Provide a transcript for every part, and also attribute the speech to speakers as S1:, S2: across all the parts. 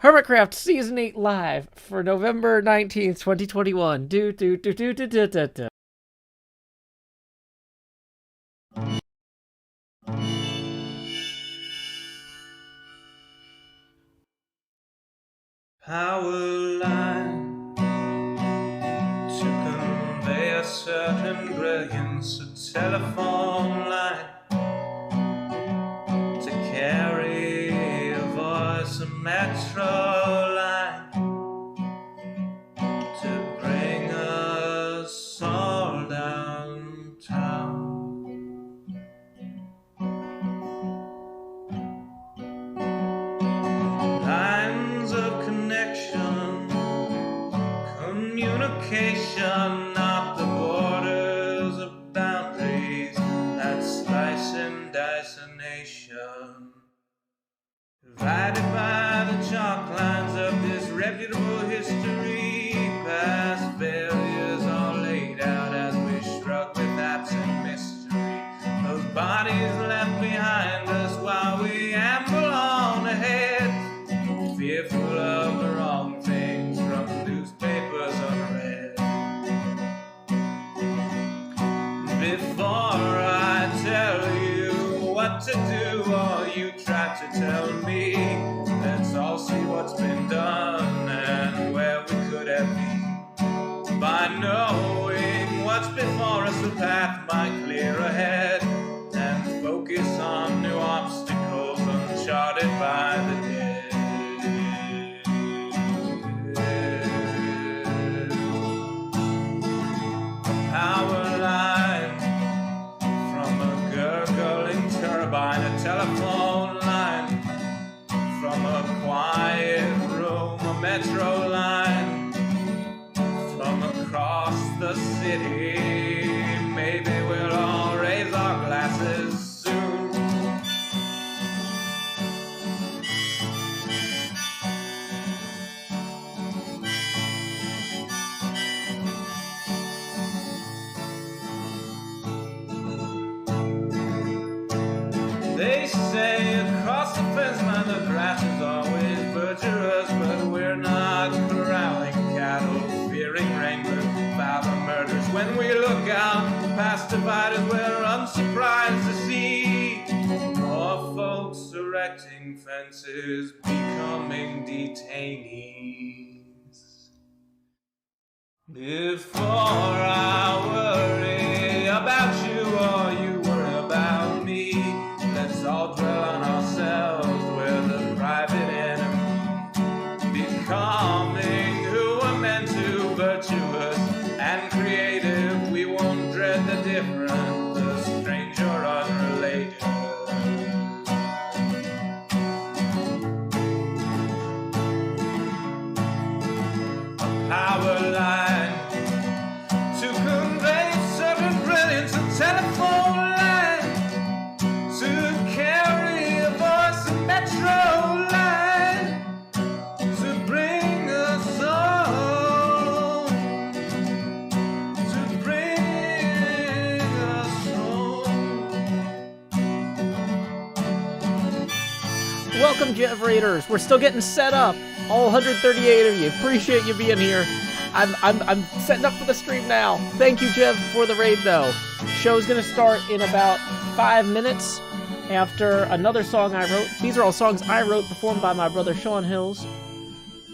S1: HermitCraft Season 8 live for November 19th, 2021. Do, do, do, do, do, do, do, do.
S2: Power line to convey a certain brilliance, a telephone line to carry a voice, a metro line to bring us all downtown. Lines of connection, communication, not the borders of boundaries that slice and dice a nation. Divided by the chalk lines of disreputable history, past failures are laid out as we shrug with absent mystery. Those bodies left behind us while we amble on ahead, fearful of the wrong things from newspapers unread. Before I tell you what to do, or you try to tell me, let's all see what's been done and where we could have been. By knowing what's before us, the path might clear ahead, and focus on new obstacles uncharted by the dead. Power line from a gurgling turbine, a telephone line from a quiet room, a metro line from across the city. Maybe we'll all raise our glasses soon. They say across the fence line the grass is always butcherous, but we're not corralling cattle, fearing wranglers about the murders. When we look out past dividers, we're unsurprised to see more folks erecting fences, becoming detainees. Before I worry about you or you worry about me, let's all dwell on ourselves, we're the private enemy. Becoming who we're meant to, virtuous and creative, we won't dread the different, the strange or unrelated. A power line to convey certain brilliance, a telephone line to carry a voice, a metro line to bring us home, to bring us home.
S1: Welcome, Jev Raiders. We're still getting set up. All 138 of you. Appreciate you being here. I'm setting up for the stream now. Thank you, Jev, for the raid, though. Show's gonna start in about 5 minutes after another song I wrote. These are all songs I wrote, performed by my brother Sean Hills.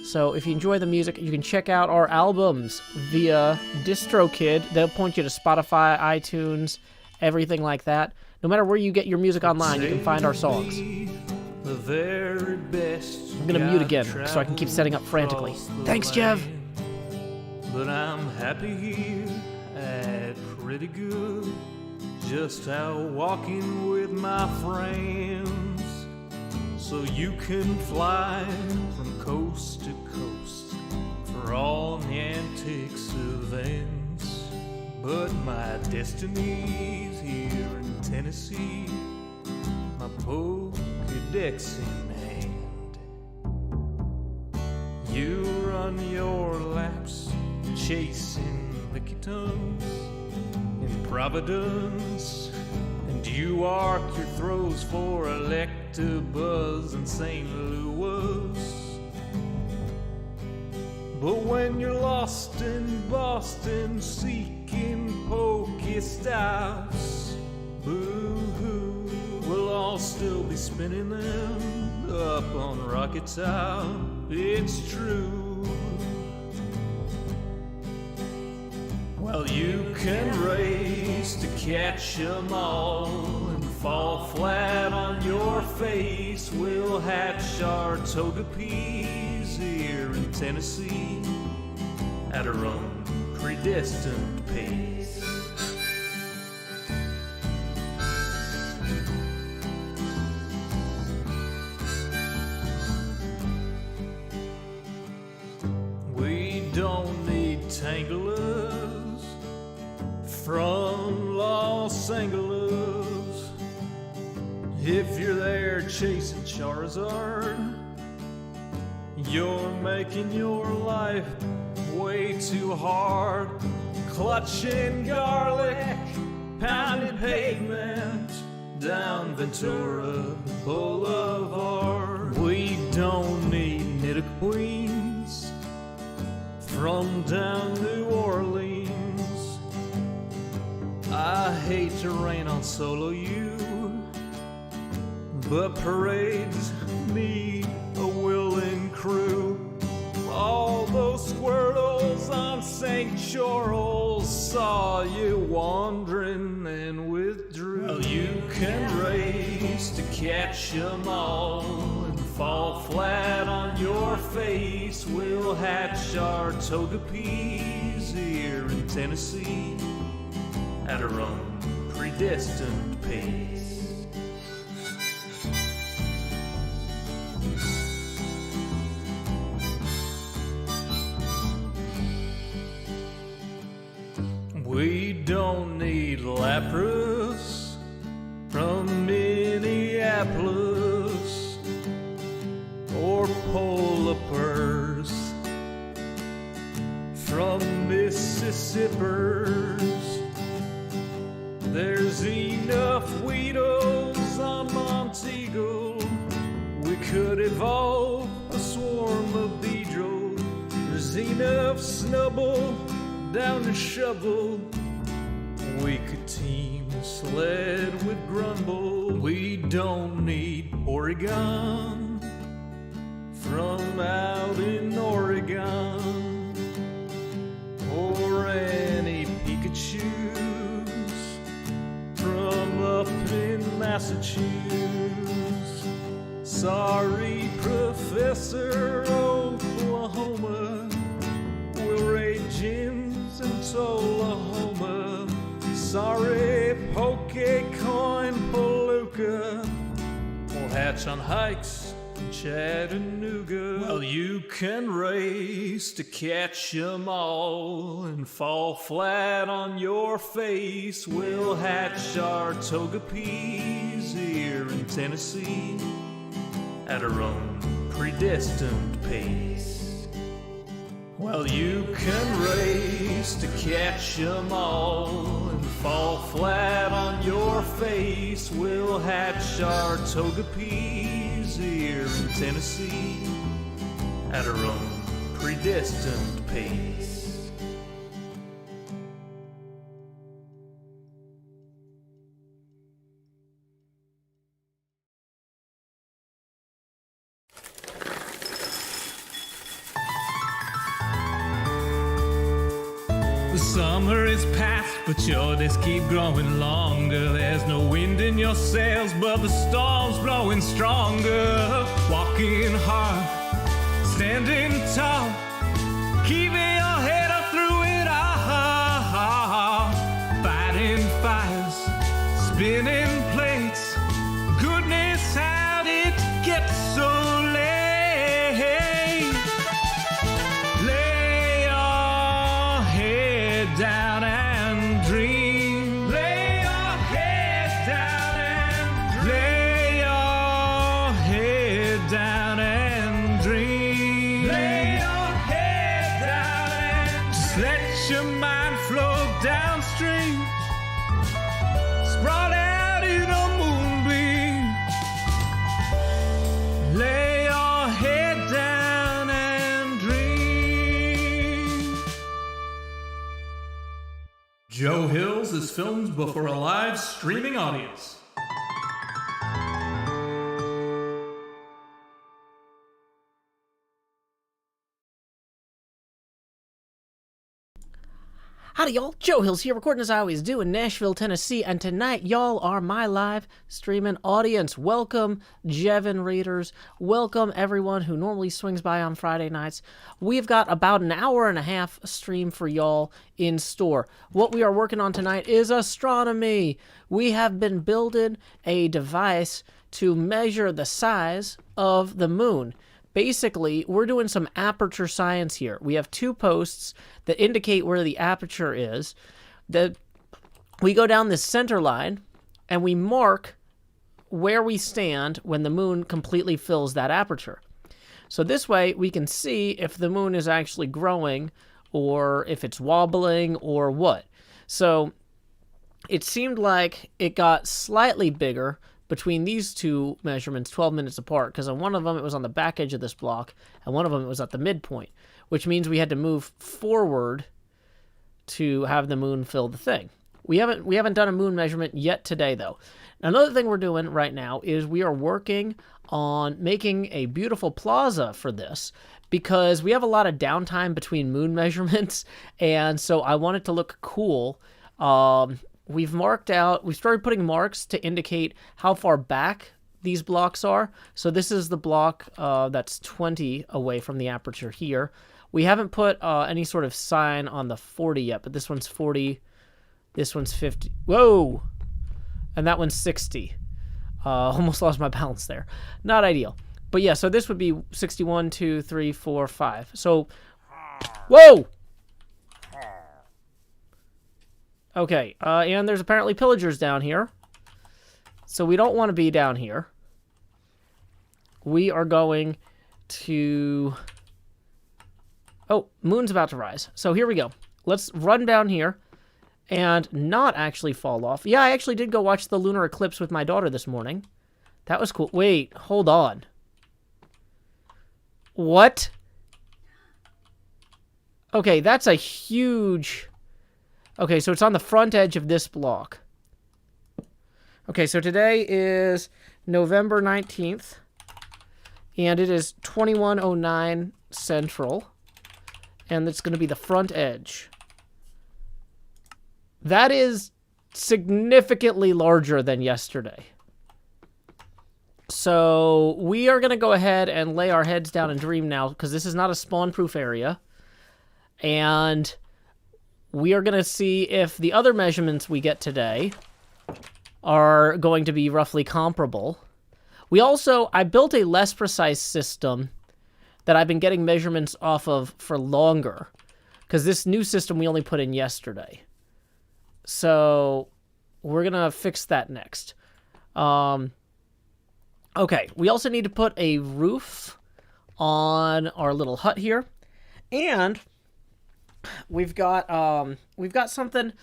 S1: So if you enjoy the music, you can check out our albums via DistroKid. They'll point you to Spotify, iTunes, everything like that. No matter where you get your music online, you can find our songs.
S2: The very best.
S1: I'm gonna mute again so I can keep setting up frantically. Thanks, Jev.
S2: But I'm happy here at pretty good, just out walking with my friends. So you can fly from coast to coast for all the antics events. But my destiny's here in Tennessee, my Pokédex in hand. You run your laps chasing lickitung in Providence, and you arc your throws for Electabuzz in St. Louis.
S3: But when you're lost in Boston seeking Pokestops, boo-hoo, we'll all still be spinning them up on Rocket Top. It's true. Well, you can race to catch 'em all and fall flat on your face. We'll hatch our Togepi's here in Tennessee at our own predestined pace. We don't need tanglers from Los Angeles. If you're there chasing Charizard, you're making your life way too hard. Clutching garlic, pounding pavement down Ventura Boulevard. We don't need Nidoqueens from down New Orleans. I hate to rain on solo you, but parades need a willing crew. All those squirrels on St. Charles saw you wandering and withdrew. Well, you can race to catch 'em all and fall flat on your face. We'll hatch our Togepi's here in Tennessee at our own predestined pace. We don't need Lapras from Minneapolis or Polar Bears from Mississippers. There's enough Weedles on Monteagle. We could evolve a swarm of Beedrill. There's enough Snubbull down to Shovel. We could team Sled with Grumble. We don't need Oregon from out in Oregon or any Pikachus from up in Massachusetts. Sorry, Professor Oklahoma, we'll raid gyms in Tullahoma. Sorry, Pokecoin Palooka, we'll hatch on hikes in Chattanooga. Well, you can race to catch 'em all and fall flat on your face. We'll hatch our Togepi's here in Tennessee at our own predestined pace. Well, you can race to catch 'em all and fall flat on your face. We'll hatch our Togepi's here in Tennessee at our own predestined pace.
S4: The summer is past, but your days keep growing longer. There's no wind in your sails, but the storm's blowing stronger. Walking hard, standing tall, keeping your head up through it all. Fighting fires, spinning plates. Goodness, how did it get so late? Lay your head down and dream. Lay your head down and dream. Lay your head down and dream. Lay your head down and just let your mind flow downstream. Sprawled out in a moonbeam. Lay was filmed before a live streaming audience.
S1: Howdy, y'all. Joe Hills here, recording as I always do in Nashville, Tennessee, and tonight, y'all are my live streaming audience. Welcome, Jevin readers. Welcome, everyone who normally swings by on Friday nights. We've got about an hour and a half stream for y'all in store. What we are working on tonight is astronomy. We have been building a device to measure the size of the moon. Basically, we're doing some aperture science here. We have two posts that indicate where the aperture is. We go down this center line, and we mark where we stand when the moon completely fills that aperture. So this way, we can see if the moon is actually growing, or if it's wobbling, or what. So it seemed like it got slightly bigger between these two measurements 12 minutes apart, because on one of them it was on the back edge of this block, and one of them it was at the midpoint, which means we had to move forward to have the moon fill the thing. We haven't done a moon measurement yet today, though. Another thing we're doing right now is we are working on making a beautiful plaza for this, because we have a lot of downtime between moon measurements, and so I want it to look cool. We've started putting marks to indicate how far back these blocks are. So this is the block that's 20 away from the aperture here. We haven't put any sort of sign on the 40 yet, but this one's 40, this one's 50. Whoa! And that one's 60. Almost lost my balance there. Not ideal. But yeah, so this would be 61, 2, 3, 4, 5. So, whoa! Okay, and there's apparently pillagers down here. So we don't want to be down here. We are going to... Oh, moon's about to rise. So here we go. Let's run down here and not actually fall off. Yeah, I actually did go watch the lunar eclipse with my daughter this morning. That was cool. Wait, hold on. What? Okay, that's a huge... Okay, so it's on the front edge of this block. Okay, so today is November 19th, and it is 21:09 Central, and it's going to be the front edge. That is significantly larger than yesterday. So we are going to go ahead and lay our heads down and dream now, because this is not a spawn-proof area, and we are going to see if the other measurements we get today are going to be roughly comparable. I built a less precise system that I've been getting measurements off of for longer, because this new system we only put in yesterday. So we're going to fix that next. Okay, we also need to put a roof on our little hut here, and we've got something.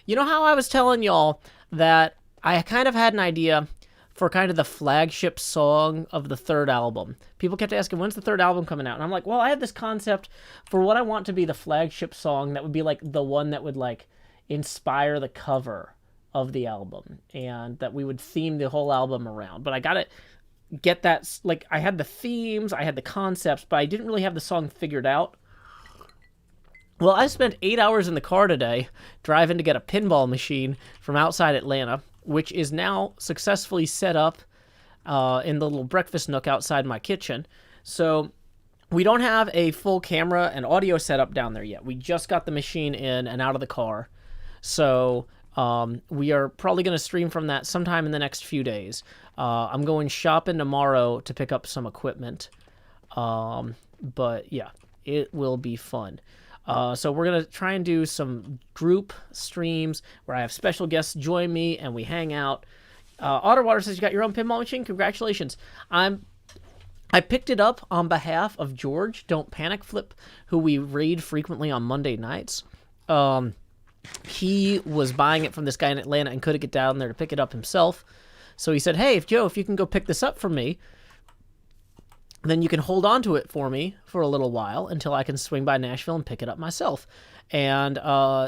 S1: You know how I was telling y'all that I kind of had an idea for kind of the flagship song of the third album? People kept asking, when's the third album coming out? And I'm like, well, I had this concept for what I want to be the flagship song that would be like the one that would like inspire the cover of the album, and that we would theme the whole album around. But I gotta get that, like, I had the themes, I had the concepts, but I didn't really have the song figured out. Well, I spent 8 hours in the car today driving to get a pinball machine from outside Atlanta, which is now successfully set up in the little breakfast nook outside my kitchen. So we don't have a full camera and audio setup down there yet. We just got the machine in and out of the car. So we are probably going to stream from that sometime in the next few days. I'm going shopping tomorrow to pick up some equipment. But yeah, it will be fun. So we're going to try and do some group streams where I have special guests join me and we hang out. Otterwater says you got your own pinball machine. Congratulations. I picked it up on behalf of George, Don't Panic Flip, who we raid frequently on Monday nights. He was buying it from this guy in Atlanta and couldn't get down there to pick it up himself. So he said, hey, if you can go pick this up for me, then you can hold on to it for me for a little while until I can swing by Nashville and pick it up myself. And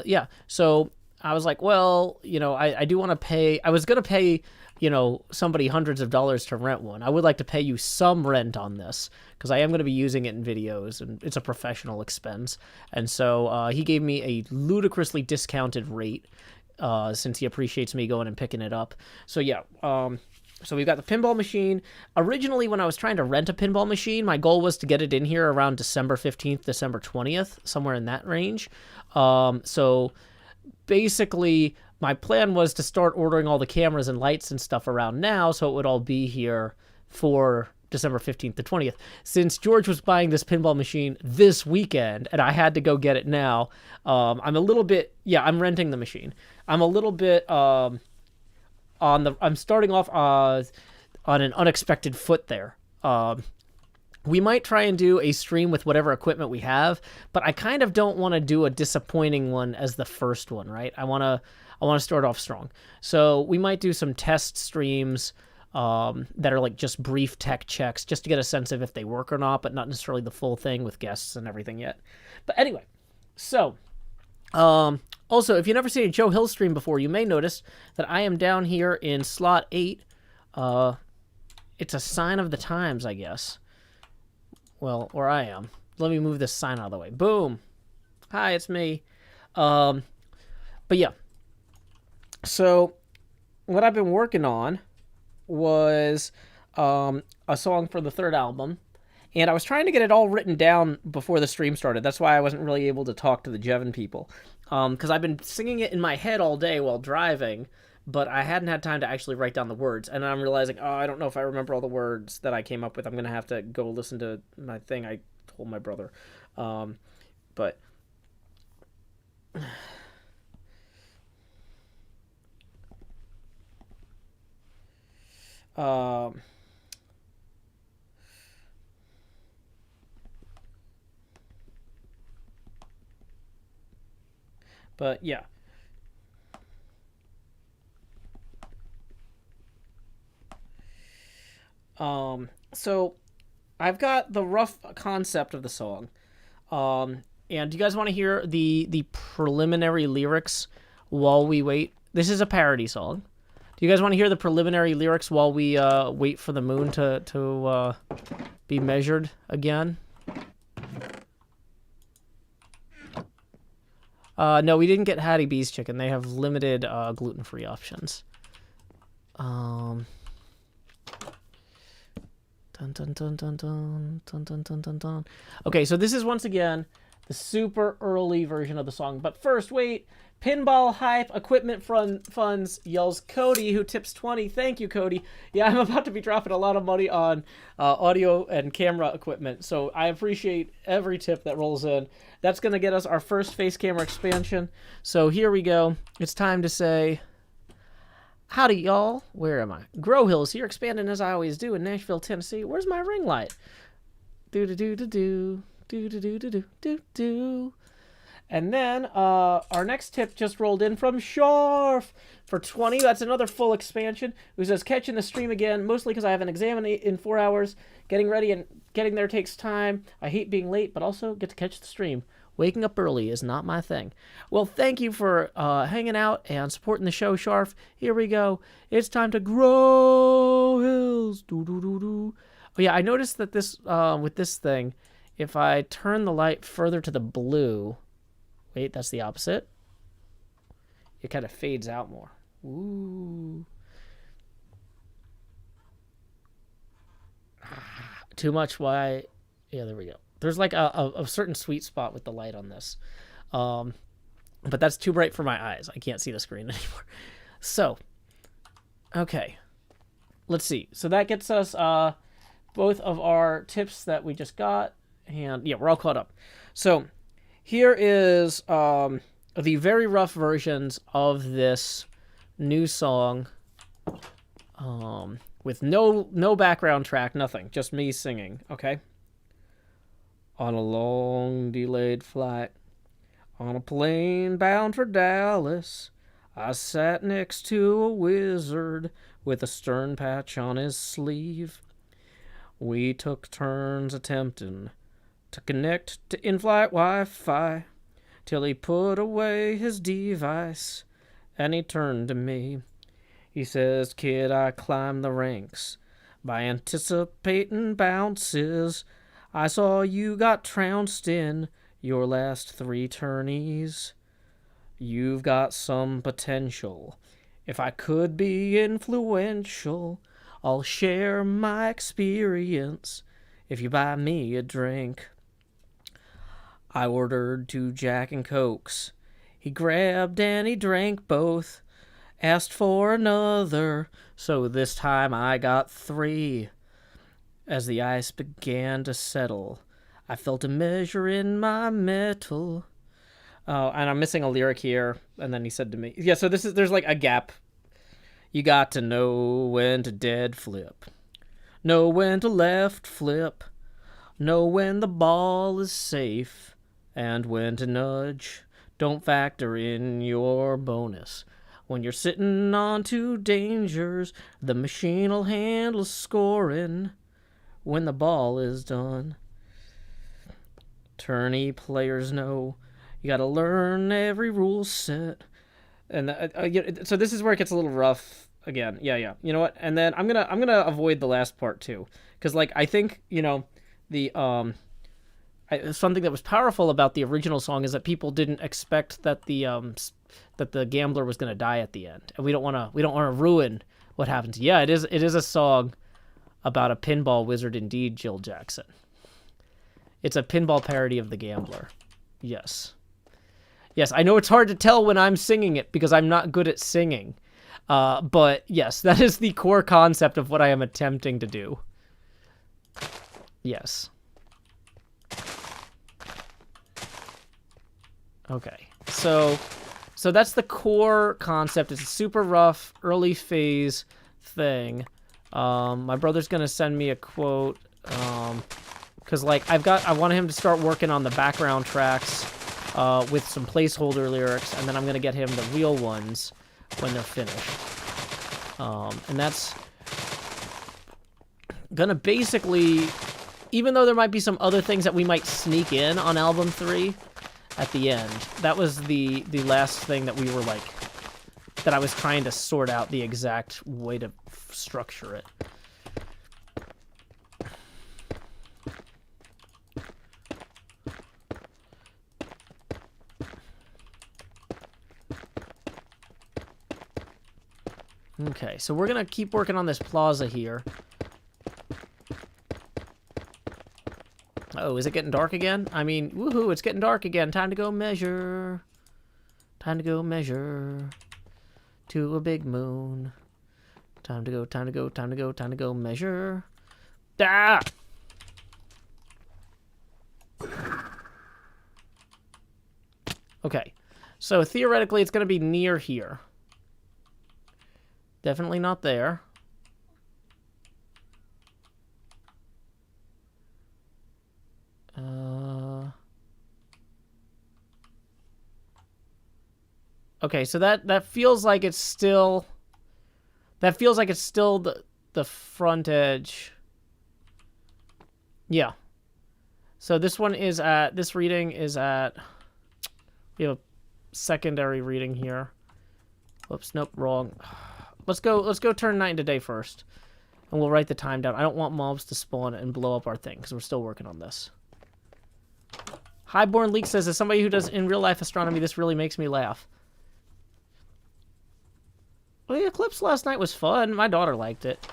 S1: yeah, so I was like, well, you know, I do want to pay. I was going to pay, you know, somebody hundreds of dollars to rent one. I would like to pay you some rent on this because I am going to be using it in videos and it's a professional expense. And so he gave me a ludicrously discounted rate since he appreciates me going and picking it up. So yeah, so we've got the pinball machine. Originally, when I was trying to rent a pinball machine, my goal was to get it in here around December 15th, December 20th, somewhere in that range. So basically, my plan was to start ordering all the cameras and lights and stuff around now, so it would all be here for December 15th to 20th. Since George was buying this pinball machine this weekend, and I had to go get it now, I'm a little bit, yeah, I'm renting the machine. I'm a little bit, I'm starting off on an unexpected foot there. We might try and do a stream with whatever equipment we have, but I kind of don't want to do a disappointing one as the first one, right? I want to start off strong. So we might do some test streams that are like just brief tech checks, just to get a sense of if they work or not, but not necessarily the full thing with guests and everything yet. But anyway, so also, if you've never seen a Joe Hill stream before, you may notice that I am down here in slot 8. It's a sign of the times, I guess. Well, or I am. Let me move this sign out of the way. Boom. Hi, it's me. But yeah. So, what I've been working on was a song for the third album. And I was trying to get it all written down before the stream started. That's why I wasn't really able to talk to the Jevon people. Because I've been singing it in my head all day while driving, but I hadn't had time to actually write down the words. And I'm realizing, oh, I don't know if I remember all the words that I came up with. I'm going to have to go listen to my thing I told my brother. But yeah. So I've got the rough concept of the song. And do you guys want to hear the preliminary lyrics while we wait? This is a parody song. Do you guys want to hear the preliminary lyrics while we wait for the moon to be measured again? No, we didn't get Hattie B's chicken. They have limited gluten-free options. Dun, dun, dun, dun, dun, dun, dun, dun, dun, dun. Okay, so this is once again the super early version of the song. But first, wait. Pinball hype equipment funds, yells Cody, who tips 20. Thank you, Cody. Yeah, I'm about to be dropping a lot of money on audio and camera equipment, so I appreciate every tip that rolls in. That's going to get us our first face camera expansion. So here we go. It's time to say, howdy, y'all. Where am I? Grow Hills here, expanding as I always do in Nashville, Tennessee. Where's my ring light? Do-do-do-do-do. Do-do-do-do-do-do. And then our next tip just rolled in from Sharf for 20. That's another full expansion. Who says, catching the stream again, mostly because I have an exam in 4 hours. Getting ready and getting there takes time. I hate being late, but also get to catch the stream. Waking up early is not my thing. Well, thank you for hanging out and supporting the show, Sharf. Here we go. It's time to grow hills. Do-do-do-do. Oh, yeah, I noticed that this with this thing, if I turn the light further to the blue... Wait, that's the opposite. It kind of fades out more. Ooh. Too much, why? Yeah, there we go. There's like a certain sweet spot with the light on this. But that's too bright for my eyes. I can't see the screen anymore. So, okay. Let's see. So that gets us both of our tips that we just got. And yeah, we're all caught up. So... here is the very rough versions of this new song with no background track, nothing, just me singing, okay? On a long delayed flight, on a plane bound for Dallas, I sat next to a wizard with a stern patch on his sleeve. We took turns attempting to connect to in-flight Wi-Fi till he put away his device and he turned to me. He says, kid, I climbed the ranks by anticipating bounces. I saw you got trounced in your last 3 tourneys. You've got some potential. If I could be influential, I'll share my experience if you buy me a drink. I ordered 2 Jack and Cokes. He grabbed and he drank both. Asked for another, so this time I got 3. As the ice began to settle, I felt a measure in my metal. Oh, and I'm missing a lyric here. And then he said to me, yeah, so there's like a gap. You got to know when to dead flip. Know when to left flip. Know when the ball is safe. And when to nudge. Don't factor in your bonus. When you're sitting on 2 dangers, the machine'll handle scoring when the ball is done. Tourney players know you gotta learn every rule set. And so this is where it gets a little rough again. Yeah. You know what? And then I'm gonna avoid the last part too, because like I think the something that was powerful about the original song is that people didn't expect that the gambler was gonna die at the end, and we don't want to ruin what happens. Yeah, it is a song about a pinball wizard indeed, Jill Jackson. It's a pinball parody of The Gambler. Yes, I know it's hard to tell when I'm singing it because I'm not good at singing. But yes, that is the core concept of what I am attempting to do. Yes. Okay. So that's the core concept. It's a super rough early phase thing. My brother's gonna send me a quote. Because like I want him to start working on the background tracks with some placeholder lyrics, and then I'm gonna get him the real ones when they're finished. And that's gonna basically, even though there might be some other things that we might sneak in on album 3 at the end, that was the last thing that we were like, that I was trying to sort out the exact way to structure it. Okay, so we're gonna keep working on this Plaza here. Oh, is it getting dark again? I mean, woohoo, it's getting dark again. Time to go measure. Time to go measure to a big moon. Time to go measure. Ah! Okay, so theoretically it's gonna be near here. Definitely not there. Okay, so that feels like it's still... That feels like it's still the front edge. Yeah. So this one is at... This reading is at... We have a secondary reading here. Whoops, nope, wrong. Let's go turn night into day first. And we'll write the time down. I don't want mobs to spawn and blow up our thing, because we're still working on this. Highborn Leak says, as somebody who does in real life astronomy, this really makes me laugh. Well, the eclipse last night was fun. My daughter liked it.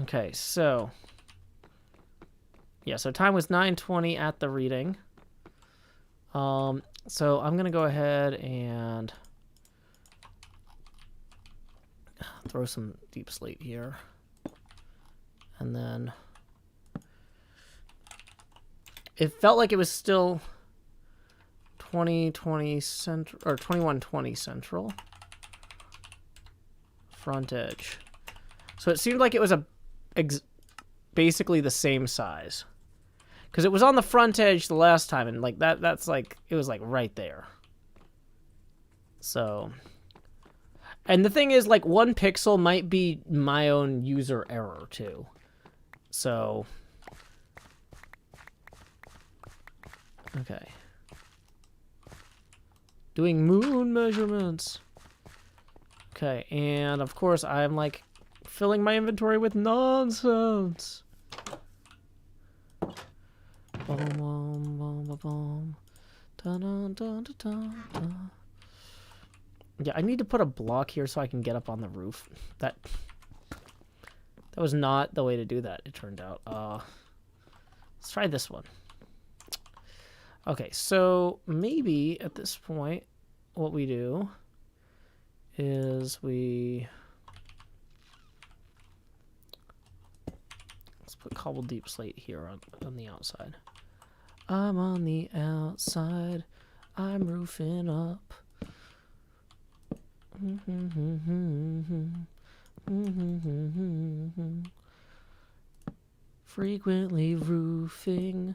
S1: Okay, so... Yeah, so time was 9:20 at the reading. So I'm going to go ahead and... throw some deep slate here. And then... It felt like it was still 2020 central, or 2120 central. Front edge. So it seemed like it was basically the same size. Because it was on the front edge the last time, and like that's like, it was like right there. So... And the thing is, like, 1 pixel might be my own user error, too. So... Okay. Doing moon measurements. Okay, and of course I'm like filling my inventory with nonsense. Boom, boom, boom, boom, boom. Dun, dun, dun, dun, dun, dun. Yeah, I need to put a block here so I can get up on the roof. That was not the way to do that, it turned out. Let's try this one. Okay, so maybe at this point, what we do is let's put cobbled deep slate here on the outside. I'm on the outside. I'm roofing up. Frequently roofing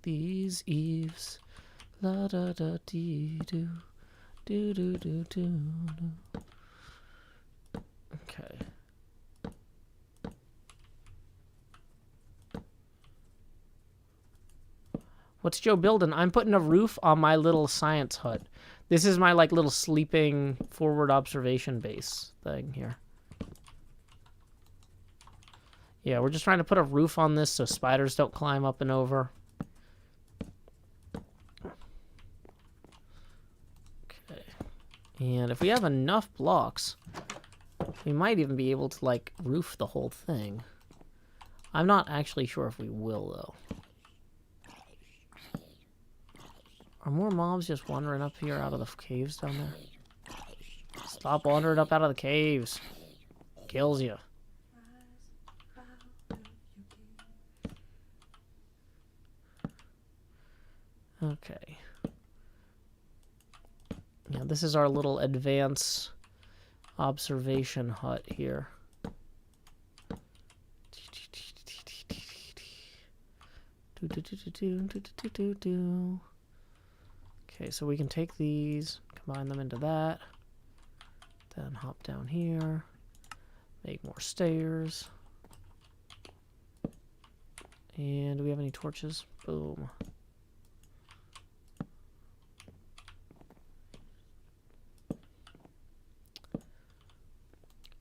S1: these eaves. La da da dee do do do do do. Okay. What's Joe building? I'm putting a roof on my little science hut. This is my like little sleeping forward observation base thing here. Yeah, we're just trying to put a roof on this so spiders don't climb up and over. Okay. And if we have enough blocks, we might even be able to like roof the whole thing. I'm not actually sure if we will though. Are more mobs just wandering up here out of the caves down there? Stop wandering up out of the caves. Kills you. Okay. Yeah, this is our little advanced observation hut here. Okay, so we can take these, combine them into that, then hop down here, make more stairs. And do we have any torches? Boom.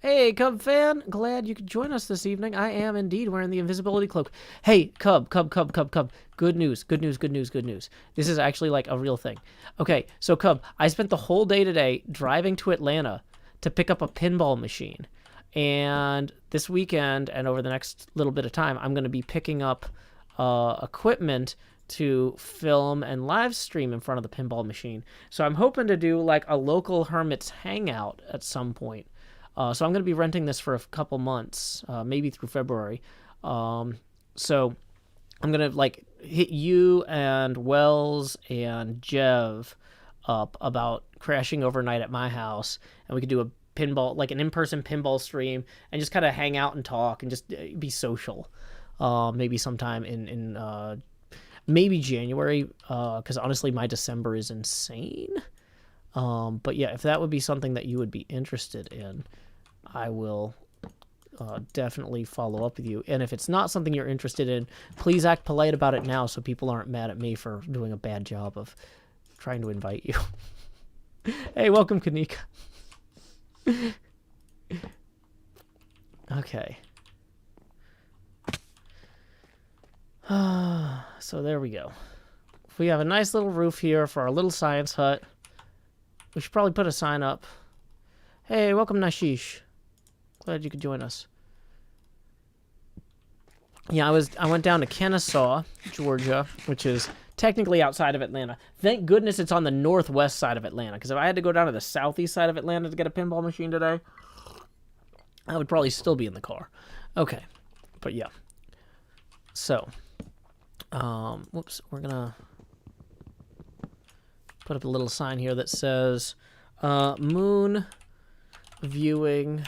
S1: Hey, Cub fan! Glad you could join us this evening. I am indeed wearing the invisibility cloak. Hey, Cub. Good news. This is actually like a real thing. Okay, so Cub, I spent the whole day today driving to Atlanta to pick up a pinball machine. And this weekend and over the next little bit of time, I'm going to be picking up equipment to film and live stream in front of the pinball machine. So I'm hoping to do like a local Hermit's hangout at some point. So I'm going to be renting this for a couple months, maybe through February. So I'm going to like hit you and Wells and Jev up about crashing overnight at my house, and we could do a pinball, like an in-person pinball stream, and just kind of hang out and talk and just be social. Maybe sometime in maybe January, because honestly my December is insane. But yeah, if that would be something that you would be interested in, I will definitely follow up with you. And if it's not something you're interested in, please act polite about it now so people aren't mad at me for doing a bad job of trying to invite you. Hey, welcome, Kanika. Okay. So there we go. We have a nice little roof here for our little science hut. We should probably put a sign up. Hey, welcome, Nashish. Glad you could join us. Yeah, I went down to Kennesaw, Georgia, which is technically outside of Atlanta. Thank goodness it's on the northwest side of Atlanta, because if I had to go down to the southeast side of Atlanta to get a pinball machine today, I would probably still be in the car. Okay, but yeah. So, whoops, we're gonna put up a little sign here that says moon viewing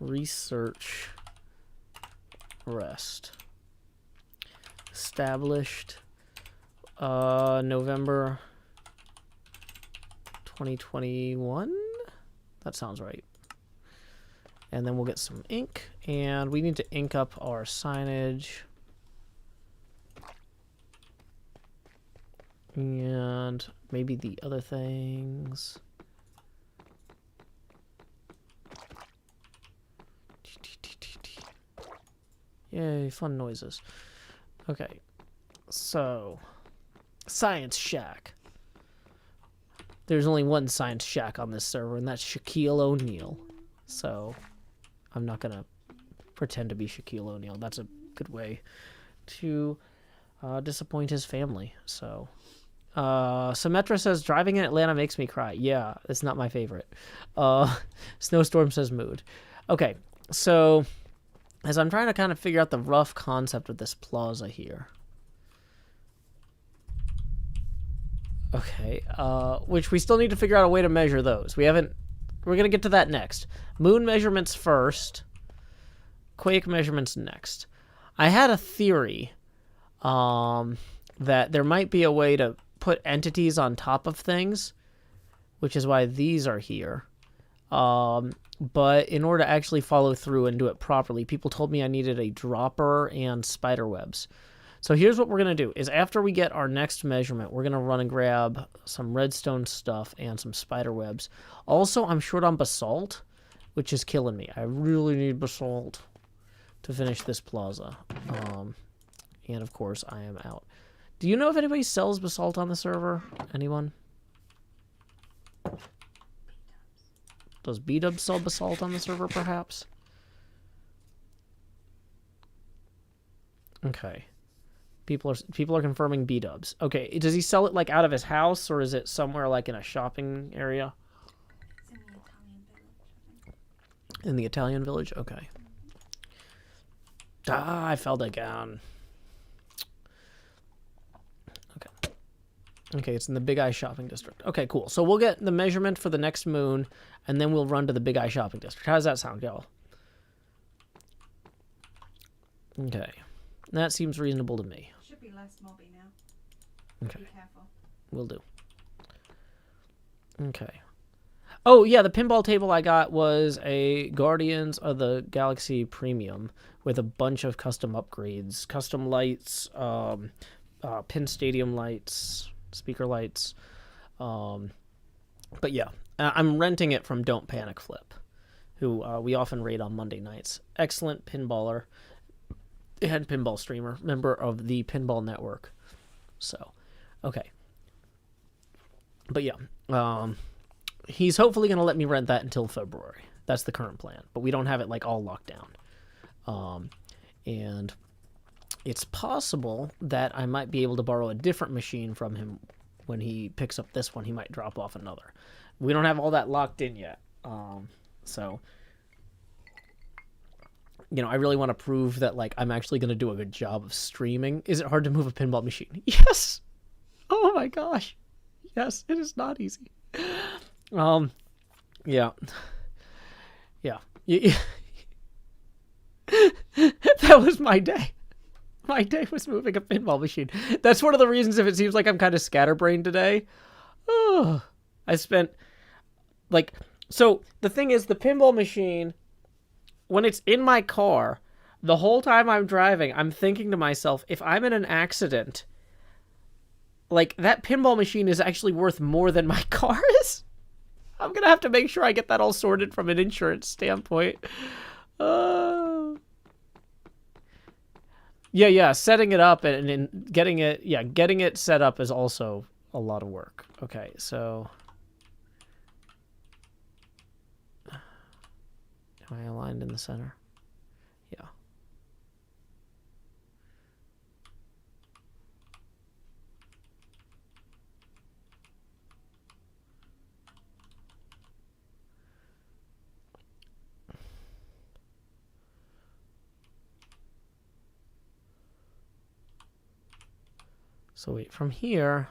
S1: research rest established November 2021. That sounds right. And then we'll get some ink, and we need to ink up our signage. And maybe the other things. Yay, fun noises. Okay, so Science Shack. There's only one Science Shack on this server, and that's Shaquille O'Neal. So I'm not gonna pretend to be Shaquille O'Neal. That's a good way to disappoint his family. So Symmetra says driving in Atlanta makes me cry. Yeah, it's not my favorite. Snowstorm says mood. Okay, so as I'm trying to kind of figure out the rough concept of this plaza here. Okay, which we still need to figure out a way to measure those. We're going to get to that next. Moon measurements first. Quake measurements next. I had a theory that there might be a way to put entities on top of things, which is why these are here. But in order to actually follow through and do it properly, people told me I needed a dropper and spider webs. So here's what we're going to do, is after we get our next measurement, we're going to run and grab some redstone stuff and some spider webs. Also, I'm short on basalt, which is killing me. I really need basalt to finish this plaza. And of course, I am out. Do you know if anybody sells basalt on the server? Anyone? Does B-Dubs sell basalt on the server, perhaps? Okay. People are confirming B-Dubs. Okay, does he sell it, like, out of his house, or is it somewhere, like, in a shopping area?
S5: It's in the Italian village, I think.
S1: In the Italian village? Okay. Ah, I fell down. Okay. Okay, it's in the Big Eye Shopping District. Okay, cool. So we'll get the measurement for the next moon, and then we'll run to the Big Eye Shopping District. How does that sound, y'all? Okay. That seems reasonable to me.
S5: Should be less mobby now.
S1: Okay.
S5: Be careful.
S1: Will do. Okay. Oh, yeah, the pinball table I got was a Guardians of the Galaxy Premium with a bunch of custom upgrades. Custom lights, pin stadium lights, speaker lights. But yeah, I'm renting it from Don't Panic Flip, who we often raid on Monday nights. Excellent pinballer and pinball streamer, member of the Pinball Network. So, okay. But yeah, he's hopefully going to let me rent that until February. That's the current plan. But we don't have it, like, all locked down. And it's possible that I might be able to borrow a different machine from him when he picks up this one. He might drop off another. We don't have all that locked in yet. So, you know, I really want to prove that, like, I'm actually going to do a good job of streaming. Is it hard to move a pinball machine? Yes! Oh my gosh. Yes, it is not easy. Yeah. Yeah. That was my day. My day was moving a pinball machine. That's one of the reasons if it seems like I'm kind of scatterbrained today. Oh, I spent, like, so the thing is, the pinball machine, when it's in my car, the whole time I'm driving, I'm thinking to myself, if I'm in an accident, like, that pinball machine is actually worth more than my car is. I'm going to have to make sure I get that all sorted from an insurance standpoint. Yeah, setting it up and getting it set up is also a lot of work. Okay, so am I aligned in the center? Yeah. So wait, from here...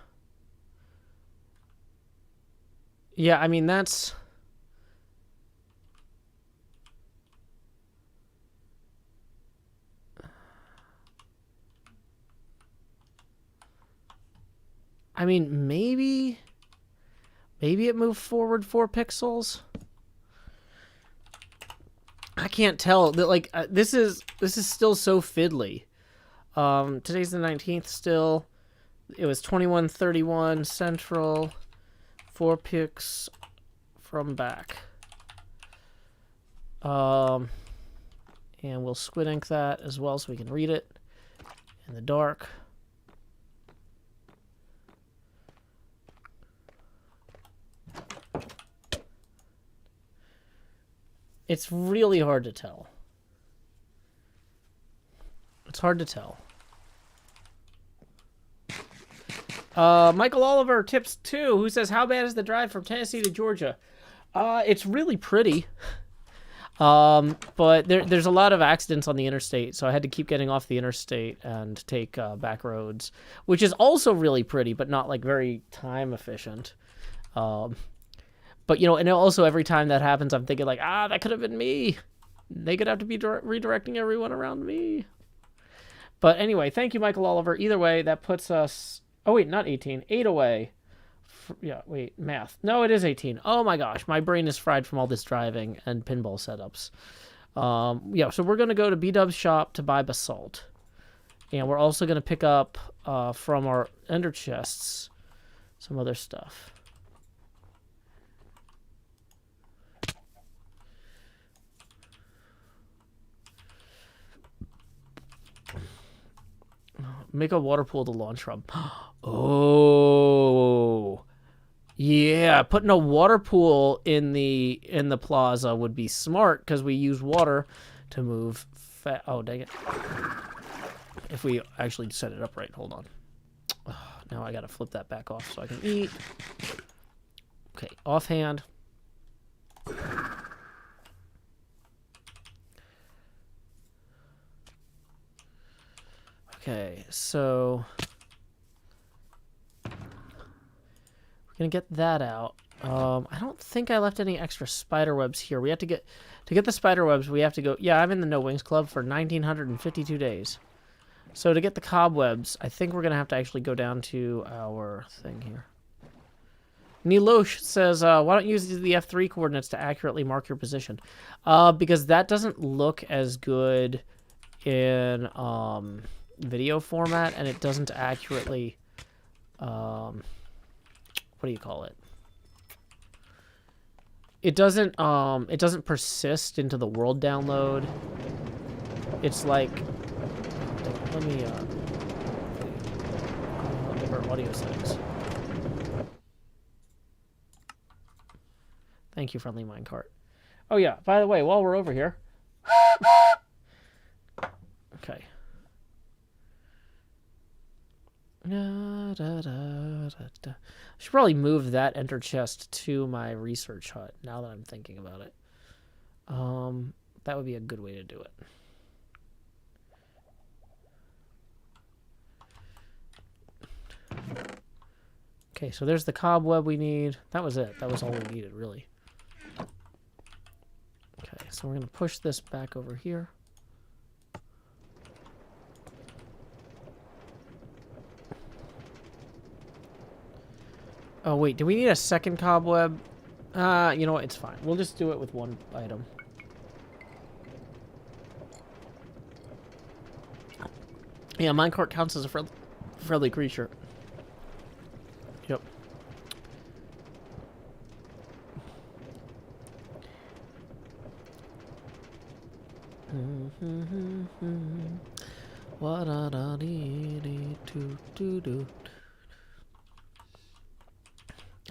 S1: Yeah, I mean, that's... I mean, maybe it moved forward 4 pixels. I can't tell. Like, this is still so fiddly. Today's the 19th still. It was 2131 central, 4 picks from back. And we'll squid ink that as well so we can read it in the dark. It's really hard to tell. It's hard to tell. Michael Oliver tips 2, who says, how bad is the drive from Tennessee to Georgia? It's really pretty. But there's a lot of accidents on the interstate, so I had to keep getting off the interstate and take back roads, which is also really pretty, but not like very time efficient. But you know, and also every time that happens, I'm thinking like, that could have been me. They could have to be redirecting everyone around me. But anyway, thank you, Michael Oliver. Either way, that puts us... Oh, wait, not 18. 8 away. Yeah, wait, math. No, it is 18. Oh, my gosh. My brain is fried from all this driving and pinball setups. Yeah, so we're going to go to B-Dub's shop to buy basalt. And we're also going to pick up from our ender chests some other stuff. Make a water pool to launch from. Oh, yeah. Putting a water pool in the plaza would be smart because we use water to move. Oh, dang it! If we actually set it up right, hold on. Now I gotta flip that back off so I can eat. Okay, offhand. Okay, so we're gonna get that out. I don't think I left any extra spider webs here. We have to get the spider webs. We have to go. Yeah, I'm in the No Wings Club for 1952 days. So to get the cobwebs, I think we're gonna have to actually go down to our thing here. Nilosh says, "Why don't you use the F3 coordinates to accurately mark your position?" Because that doesn't look as good in video format, and it doesn't accurately what do you call it? It doesn't persist into the world download. It's like, let me give our audio settings. Thank you, friendly minecart. Oh yeah, by the way, while we're over here. Okay. I should probably move that enter chest to my research hut now that I'm thinking about it. That would be a good way to do it. Okay, so there's the cobweb we need. That was it. That was all we needed, really. Okay, so we're going to push this back over here. Oh, wait, do we need a second cobweb? You know what? It's fine. We'll just do it with one item. Yeah, minecart counts as a friendly creature. Yep.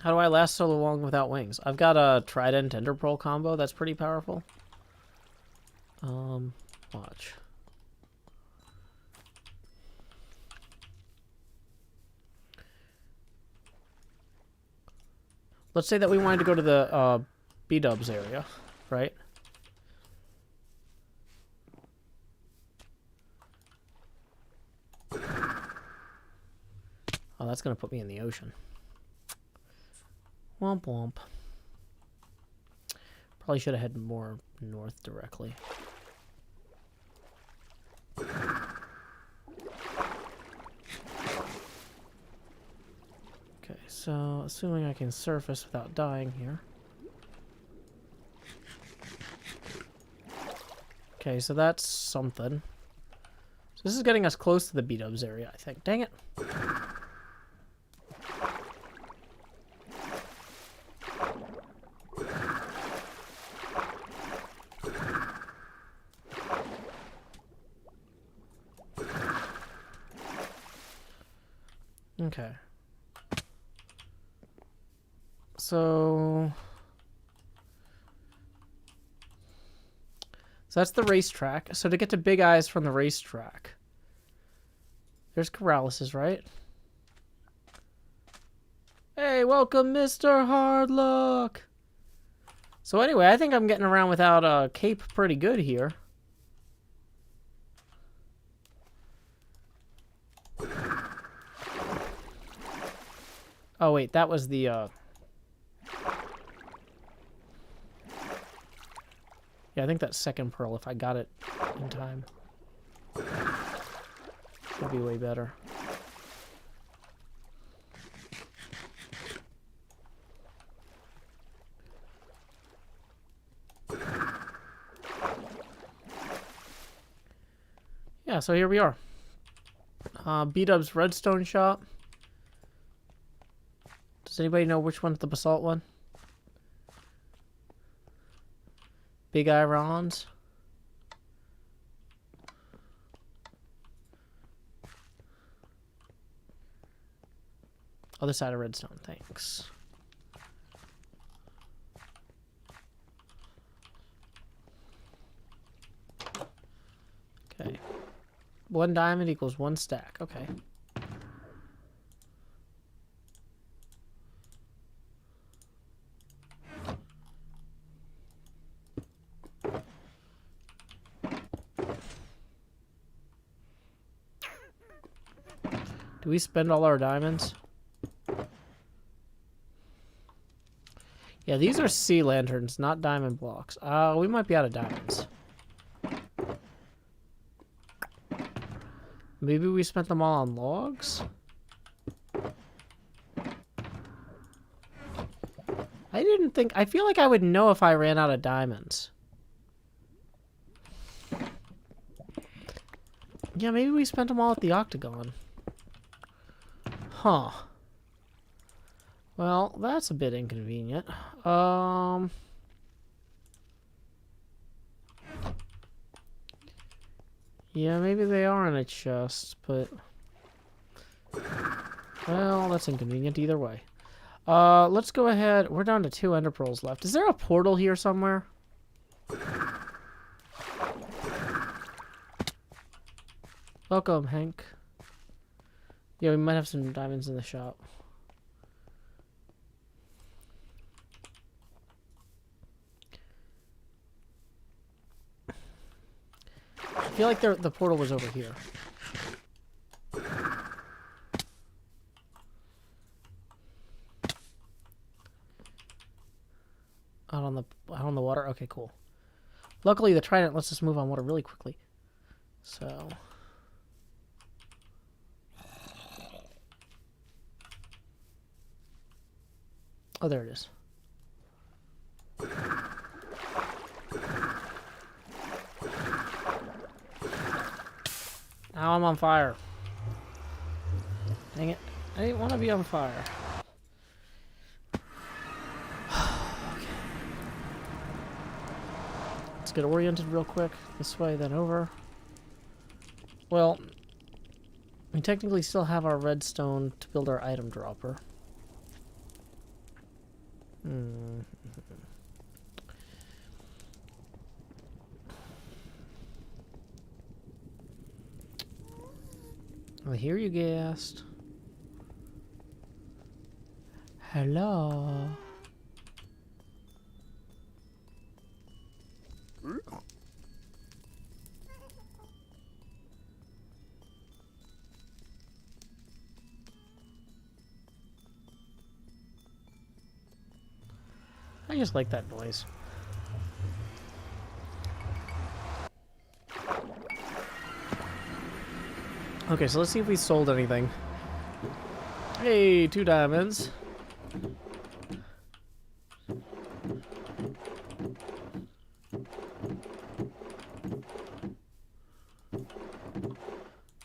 S1: How do I last so long without wings? I've got a trident ender pearl combo that's pretty powerful. Watch. Let's say that we wanted to go to the B-Dubs area, right? Oh, that's going to put me in the ocean. Womp womp. Probably should have headed more north directly. Okay, so assuming I can surface without dying here. Okay, so that's something. So this is getting us close to the B-Dubs area, I think. Dang it. Okay. So that's the racetrack. So to get to Big Eyes from the racetrack, there's Corralis's, right? Hey, welcome, Mr. Hardluck. So anyway, I think I'm getting around without a cape pretty good here. Oh wait, that was the yeah, I think that's second pearl if I got it in time. Should be way better. Yeah, so here we are. B-Dub's Redstone Shop. Does anybody know which one's the basalt one? Big Eye Ron's. Other side of redstone, thanks. Okay. 1 diamond equals 1 stack. Okay. Do we spend all our diamonds? Yeah, these are sea lanterns, not diamond blocks. We might be out of diamonds. Maybe we spent them all on logs? I didn't think... I feel like I would know if I ran out of diamonds. Yeah, maybe we spent them all at the octagon. Huh. Well, that's a bit inconvenient. Yeah, maybe they are in a chest, but... Well, that's inconvenient either way. Let's go ahead. We're down to 2 ender pearls left. Is there a portal here somewhere? Welcome, Hank. Yeah, we might have some diamonds in the shop. I feel like the portal was over here. Out on the water? Okay, cool. Luckily, the trident lets us move on water really quickly. So... Oh, there it is. Now I'm on fire. Dang it. I didn't want to be on fire. Okay. Let's get oriented real quick. This way, then over. Well, we technically still have our redstone to build our item dropper. I hear you guessed. Hello. I just like that noise. Okay, so let's see if we sold anything. Hey, 2 diamonds.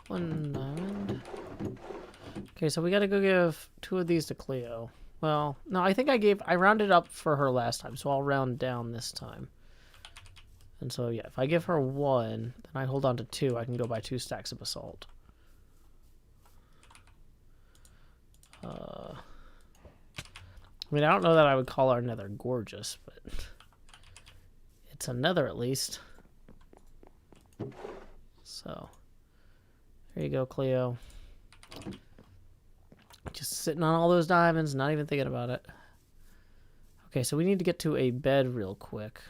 S1: One diamond. Okay, so we gotta go give 2 of these to Cleo. Well, no, I think I rounded up for her last time, so I'll round down this time. And so, yeah, if I give her 1, then I hold on to 2, I can go buy 2 stacks of basalt. I mean, I don't know that I would call our nether gorgeous, but it's a nether at least. So, there you go, Cleo. Just sitting on all those diamonds, not even thinking about it. Okay, so we need to get to a bed real quick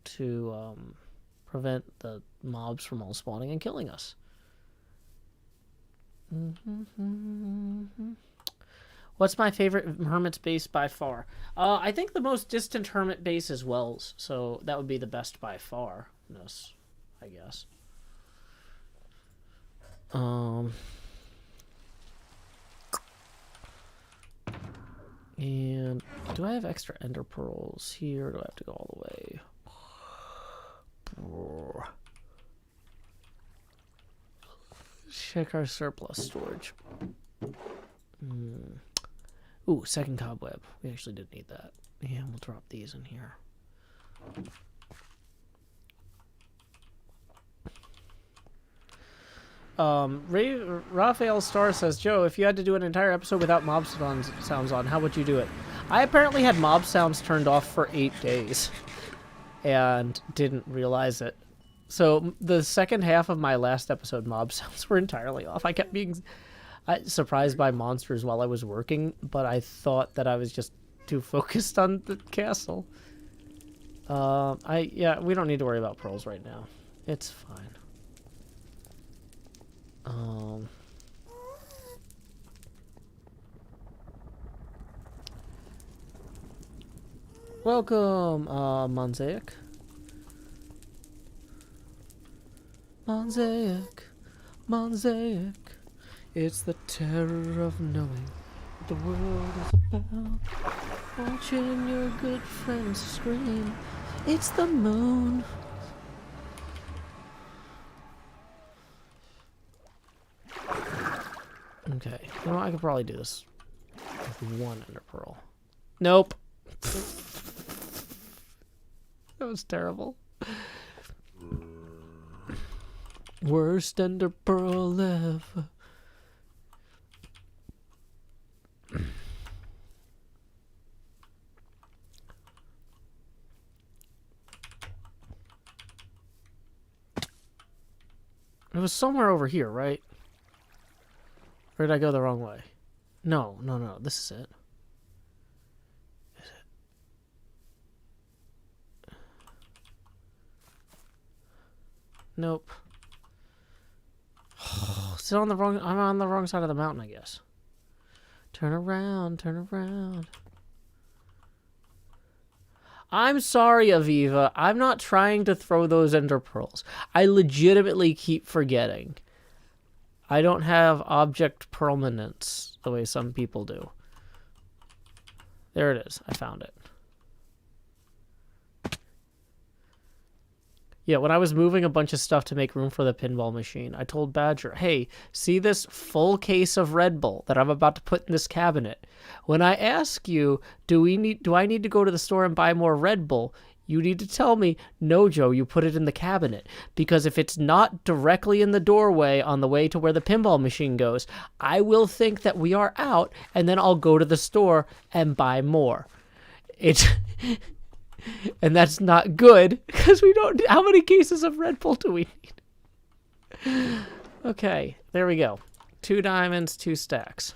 S1: to prevent the mobs from all spawning and killing us. What's my favorite hermit's base by far? I think the most distant hermit base is Wells, so that would be the best by far. Yes, I guess. And do I have extra ender pearls here? Do I have to go all the way? Check our surplus storage. Ooh, second cobweb. We actually did need that. Yeah, we'll drop these in here. Raphael Star says, Joe, if you had to do an entire episode without mob sounds on, how would you do it? I apparently had mob sounds turned off for 8 days and didn't realize it. So the second half of my last episode, mob sounds were entirely off. I kept being surprised by monsters while I was working, but I thought that I was just too focused on the castle. Yeah, we don't need to worry about pearls right now. It's fine. Welcome, Mosaic. Mosaic. It's the terror of knowing what the world is about. Watching your good friends scream. It's the moon. Okay, you know what? I could probably do this with 1 ender pearl. Nope. That was terrible. Worst ender pearl ever. It was somewhere over here, right? Or did I go the wrong way? No. This is it. Is it? Nope. Still on the wrong. I'm on the wrong side of the mountain, I guess. Turn around. I'm sorry, Aviva. I'm not trying to throw those ender pearls. I legitimately keep forgetting. I don't have object permanence the way some people do. There it is. I found it. Yeah, when I was moving a bunch of stuff to make room for the pinball machine, I told Badger, hey, see this full case of Red Bull that I'm about to put in this cabinet? When I ask you, do I need to go to the store and buy more Red Bull? You need to tell me, no, Joe, you put it in the cabinet. Because if it's not directly in the doorway on the way to where the pinball machine goes, I will think that we are out, and then I'll go to the store and buy more. And that's not good, because we don't... How many cases of Red Bull do we need? Okay, there we go. 2 diamonds, 2 stacks.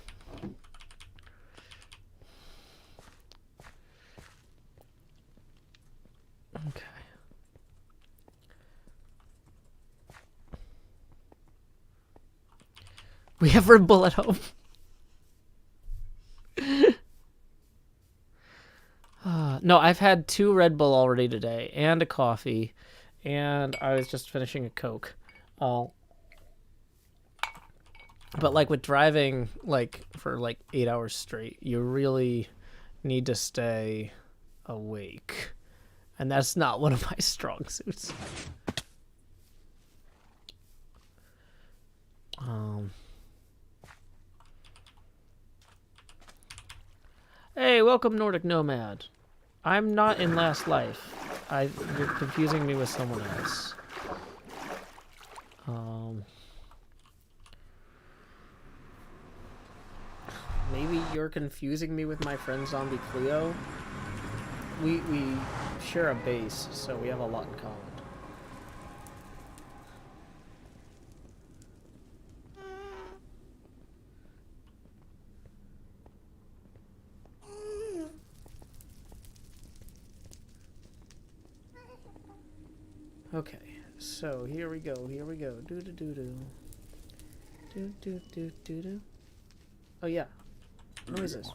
S1: Okay. We have Red Bull at home. No, I've had 2 Red Bull already today, and a coffee, and I was just finishing a Coke. But like with driving like for like 8 hours straight, you really need to stay awake. And that's not one of my strong suits. Hey, welcome Nordic Nomad. I'm not in Last Life. You're confusing me with someone else. maybe you're confusing me with my friend Zombie Cleo. We share a base, so we have a lot in common. Okay, so here we go. Do do do do. Do do do do do. Oh yeah. What is this?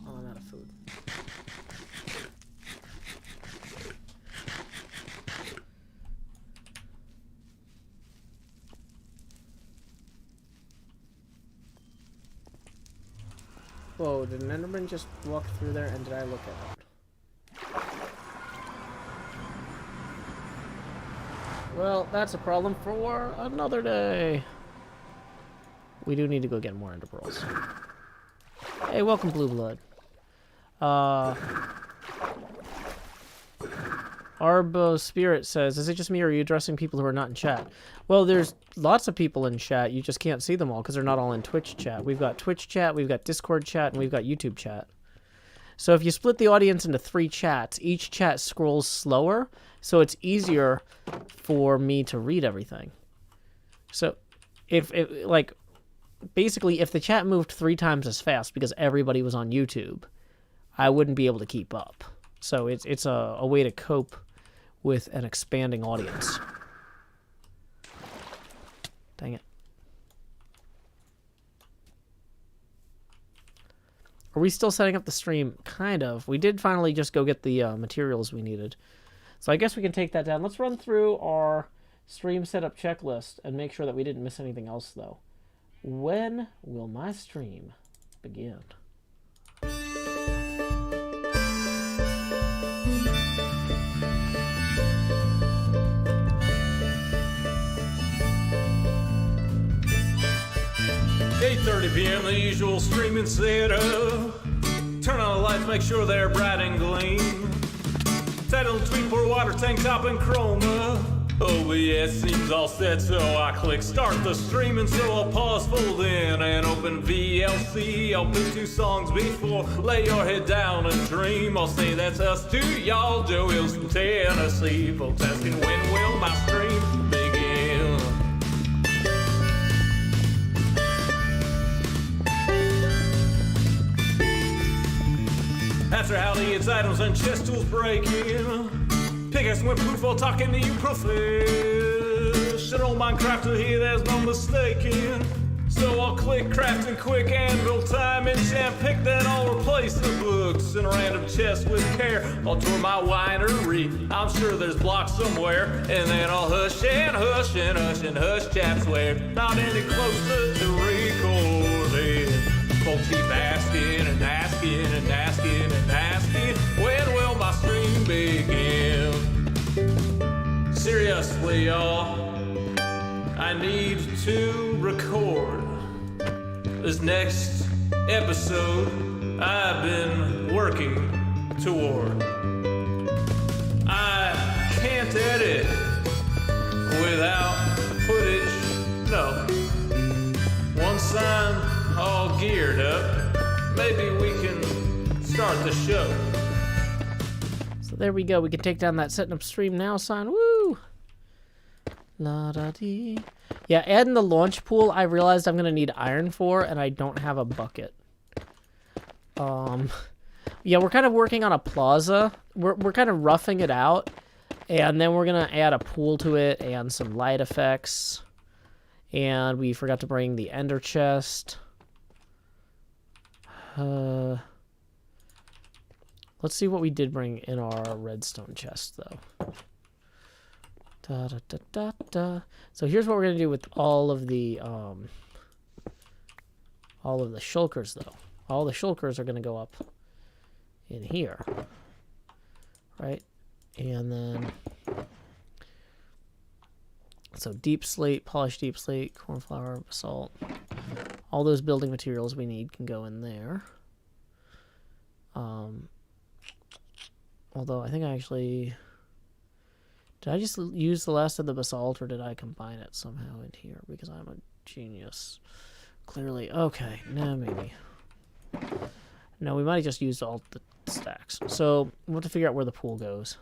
S1: Oh, I'm out of food. Whoa, did an Enderman just walk through there and did I look at it? Well, that's a problem for another day. We do need to go get more ender pearls. Hey, welcome, Blue Blood. Arbo Spirit says, is it just me or are you addressing people who are not in chat? Well, there's lots of people in chat. You just can't see them all because they're not all in Twitch chat. We've got Twitch chat, we've got Discord chat, and we've got YouTube chat. So if you split the audience into 3 chats, each chat scrolls slower, so it's easier for me to read everything. So basically, if the chat moved 3 times as fast because everybody was on YouTube, I wouldn't be able to keep up. So it's a way to cope with an expanding audience. Dang it. Are we still setting up the stream? Kind of. We did finally just go get the materials we needed. So I guess we can take that down. Let's run through our stream setup checklist and make sure that we didn't miss anything else, though. When will my stream begin?
S4: $8:30 p.m. the usual streaming setup. Turn on the lights, make sure they're bright and gleam. Title, tweet, pour water, tank top, and chroma. OBS seems all set, so I click start the stream, and so I'll pause, fold in, and open VLC. I'll put 2 songs before, lay your head down and dream. I'll say that's us to y'all, Joe Hills from Tennessee. Folks asking when will my stream begin? After howdy, it's items and chest tools breaking. Pickaxe went poof while talking to you professional Minecrafter here, there's no mistaking. So I'll click crafting quick anvil time and champ pick, then I'll replace the books in a random chest with care. I'll tour my winery, I'm sure there's blocks somewhere, and then I'll hush and hush and hush and hush chat swear. Not any closer to recording. Folks keep asking and asking and asking and asking, when will my stream begin? Seriously, y'all, I need to record this next episode I've been working toward. I can't edit without footage, no. Once I'm all geared up, maybe we can start the show.
S1: So there we go. We can take down that setting up stream now sign. Woo! La da dee. Yeah, adding the launch pool, I realized I'm gonna need iron for, and I don't have a bucket. Yeah, we're kind of working on a plaza. We're kind of roughing it out, and then we're gonna add a pool to it and some light effects. And we forgot to bring the ender chest. Let's see what we did bring in our redstone chest, though. Da, da, da, da, da. So here's what we're gonna do with all of the shulkers, though. All the shulkers are gonna go up in here, right? And then, so deep slate, polished deep slate, cornflower, basalt. All those building materials we need can go in there. Although I think I actually Did I just use the last of the basalt, or did I combine it somehow in here? Because I'm a genius. Clearly. Okay, no, maybe. No, we might have just used all the stacks. So, we'll have to figure out where the pool goes.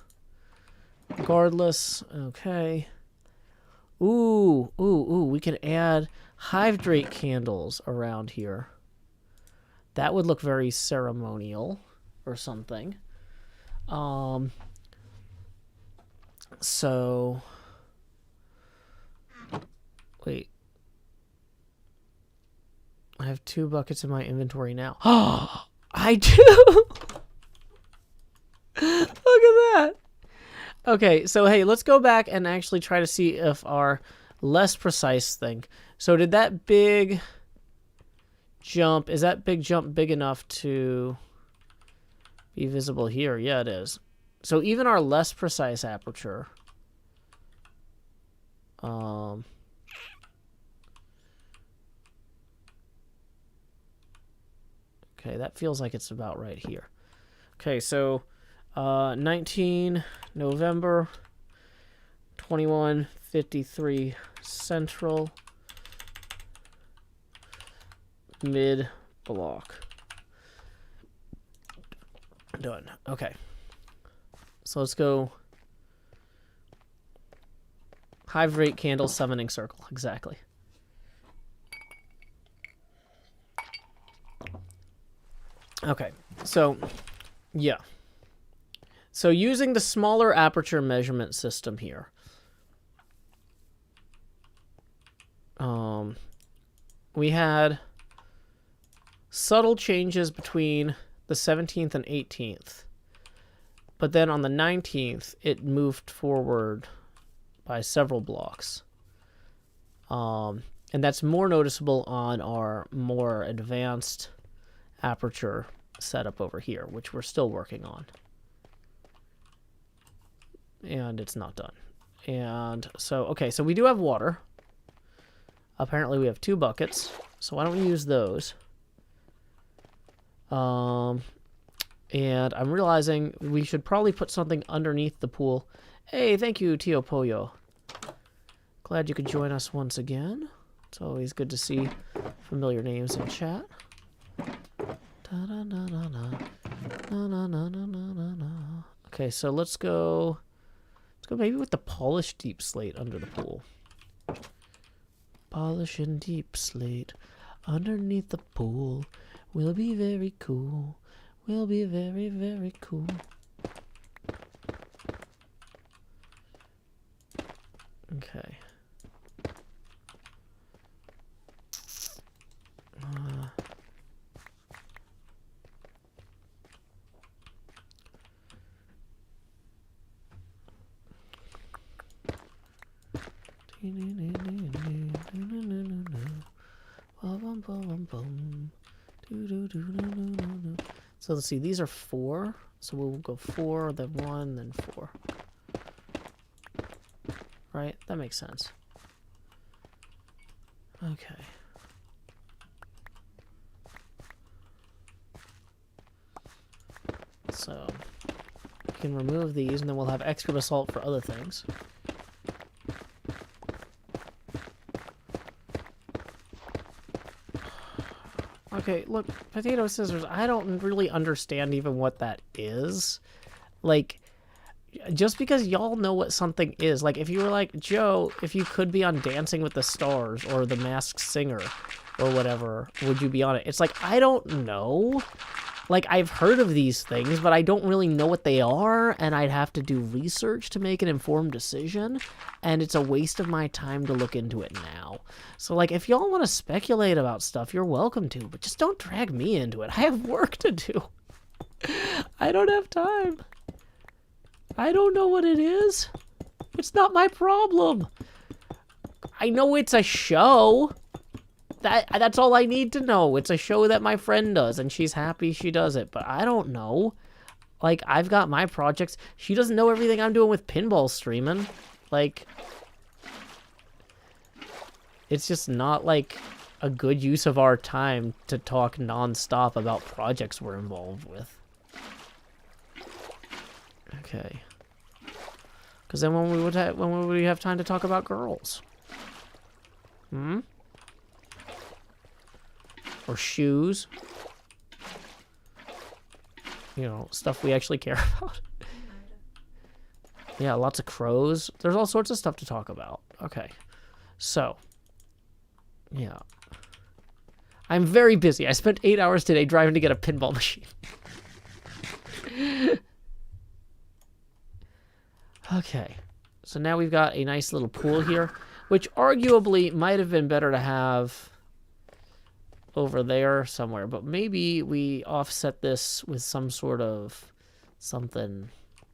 S1: Regardless, okay. Ooh, we can add hydrate candles around here. That would look very ceremonial or something. So, wait. I have 2 buckets in my inventory now. Oh, I do! Look at that! Okay, so hey, let's go back and actually try to see if our less precise thing. So did that big jump, is that big jump big enough to be visible here? Yeah, it is. So even our less precise aperture, okay, that feels like it's about right here. Okay, so 19 November 21:53 Central, mid block. Done. Okay. So let's go. Hive rate candle summoning circle. Exactly. Okay. So, yeah. So using the smaller aperture measurement system here, we had subtle changes between the 17th and 18th. But then on the 19th, it moved forward by several blocks. And that's more noticeable on our more advanced aperture setup over here, which we're still working on. And it's not done. And so, okay, so we do have water. Apparently we have 2 buckets. So why don't we use those? And I'm realizing we should probably put something underneath the pool. Hey, thank you, Tio Pollo. Glad you could join us once again. It's always good to see familiar names in chat. Okay, so let's go maybe with the polished deep slate under the pool. Polish and deep slate underneath the pool will be very cool. Will be very, very cool. Okay. So let's see, these are 4. So we'll go 4, then 1, then 4. Right? That makes sense. Okay. So we can remove these, and then we'll have extra basalt for other things. Okay, look, potato scissors, I don't really understand even what that is. Like, just because y'all know what something is, like, if you were like, Joe, if you could be on Dancing with the Stars or The Masked Singer or whatever, would you be on it? It's like, I don't know. Like, I've heard of these things, but I don't really know what they are, and I'd have to do research to make an informed decision, and it's a waste of my time to look into it now. So, like, if y'all want to speculate about stuff, you're welcome to, but just don't drag me into it. I have work to do. I don't have time. I don't know what it is. It's not my problem. I know it's a show. That's all I need to know. It's a show that my friend does, and she's happy she does it. But I don't know. Like, I've got my projects. She doesn't know everything I'm doing with pinball streaming. Like, it's just not, like, a good use of our time to talk nonstop about projects we're involved with. Okay. Because then when would we have time to talk about girls? Hmm? Or shoes? You know, stuff we actually care about. Yeah, lots of crows. There's all sorts of stuff to talk about. Okay. So, yeah. I'm very busy. I spent 8 hours today driving to get a pinball machine. Okay. So now we've got a nice little pool here, which arguably might have been better to have over there somewhere, but maybe we offset this with some sort of something,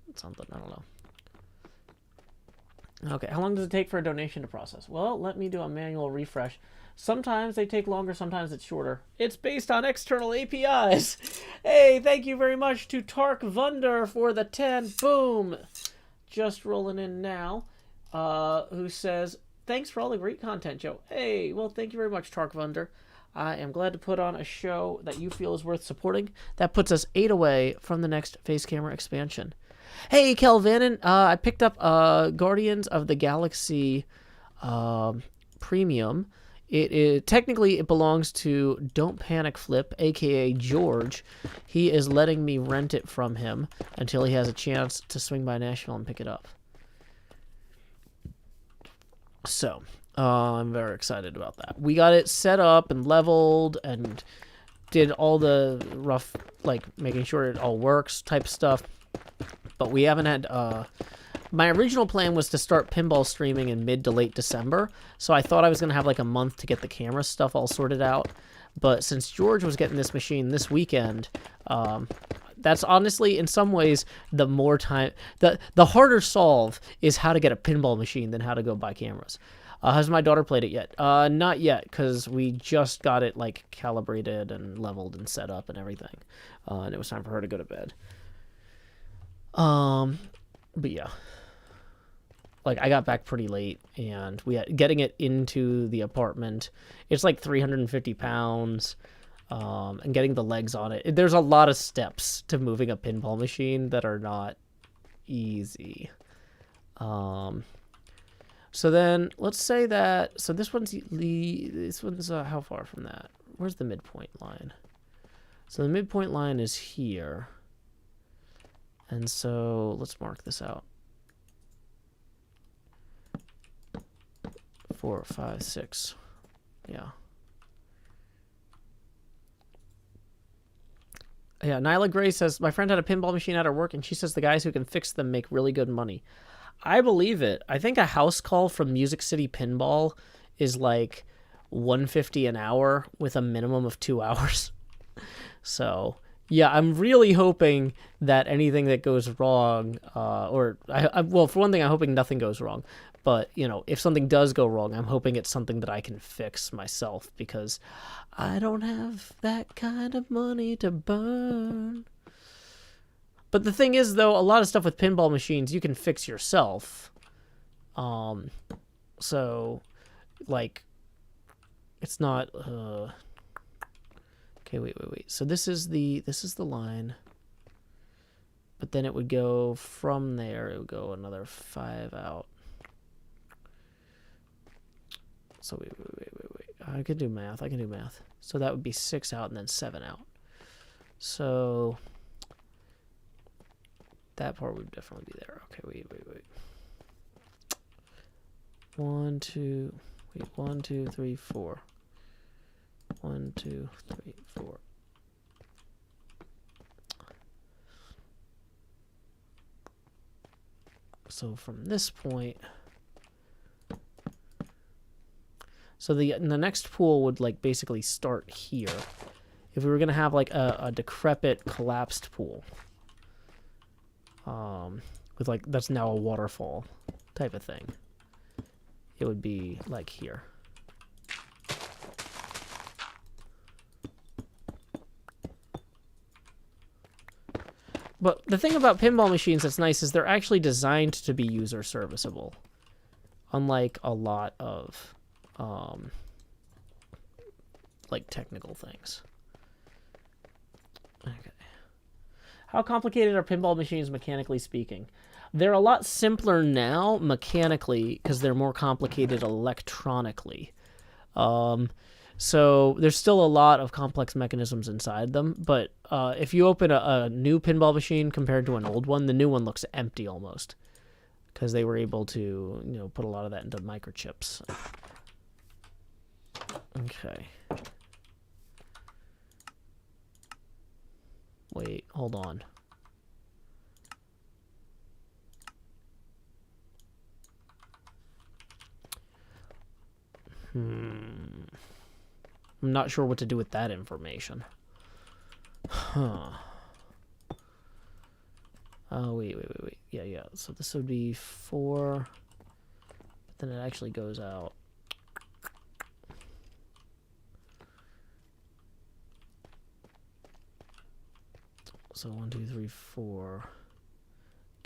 S1: I don't know. Okay, how long does it take for a donation to process? Well, let me do a manual refresh. Sometimes they take longer, sometimes it's shorter. It's based on external APIs. Hey, thank you very much to Tark Vunder for the 10. Boom. Just rolling in now. Who says, thanks for all the great content, Joe. Hey, well, thank you very much, Tark Vunder. I am glad to put on a show that you feel is worth supporting. That puts us 8 away from the next face camera expansion. Hey, Kelvin, I picked up Guardians of the Galaxy Premium. Technically it belongs to Don't Panic Flip, aka George. He is letting me rent it from him until he has a chance to swing by Nashville and pick it up. So, I'm very excited about that. We got it set up and leveled and did all the rough, like, making sure it all works type stuff. But we haven't had, my original plan was to start pinball streaming in mid to late December. So I thought I was going to have like a month to get the camera stuff all sorted out. But since George was getting this machine this weekend, that's honestly, in some ways, the more time, the harder solve is how to get a pinball machine than how to go buy cameras. Has my daughter played it yet? Not yet, because we just got it like calibrated and leveled and set up and everything. And it was time for her to go to bed. But yeah, like I got back pretty late and getting it into the apartment. It's like 350 pounds, and getting the legs on it. There's a lot of steps to moving a pinball machine that are not easy. So then let's say that, so this one's how far from that? Where's the midpoint line? So the midpoint line is here. And so let's mark this out. 4, 5, 6. Yeah. Yeah, Nyla Gray says, my friend had a pinball machine at her work, and she says the guys who can fix them make really good money. I believe it. I think a house call from Music City Pinball is like $150 an hour with a minimum of 2 hours. So... yeah, I'm really hoping that anything that goes wrong, well, for one thing, I'm hoping nothing goes wrong. But, you know, if something does go wrong, I'm hoping it's something that I can fix myself because I don't have that kind of money to burn. But the thing is, though, a lot of stuff with pinball machines you can fix yourself. So, like, it's not... Okay, wait. So this is the line. But then it would go from there, it would go another 5 out. So wait. I can do math. So that would be 6 out and then 7 out. So that part would definitely be there. Okay, wait. 1, 2, 3, 4. 1, 2, 3, 4. So from this point, so the next pool would like basically start here. If we were gonna have like a decrepit collapsed pool, with like that's now a waterfall type of thing, it would be like here. But the thing about pinball machines that's nice is they're actually designed to be user serviceable. Unlike a lot of, like, technical things. Okay. How complicated are pinball machines mechanically speaking? They're a lot simpler now mechanically because they're more complicated electronically. So there's still a lot of complex mechanisms inside them, but if you open a new pinball machine compared to an old one, the new one looks empty almost because they were able to, put a lot of that into microchips. Okay. Wait, hold on. I'm not sure what to do with that information. Huh. Oh, wait. Yeah. So this would be 4. But then it actually goes out. So 1, 2, 3, 4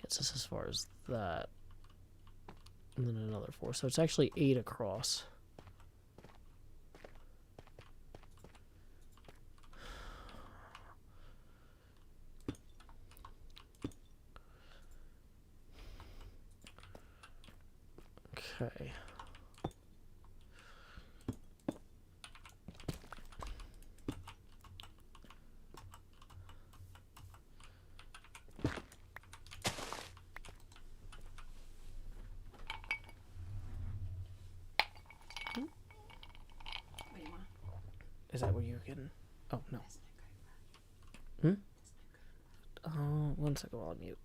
S1: gets us as far as that. And then another 4. So it's actually 8 across. Okay.
S5: What do you want?
S1: Is that what you're getting? Oh, no.
S5: That's not good.
S1: Oh, 1 second while I mute.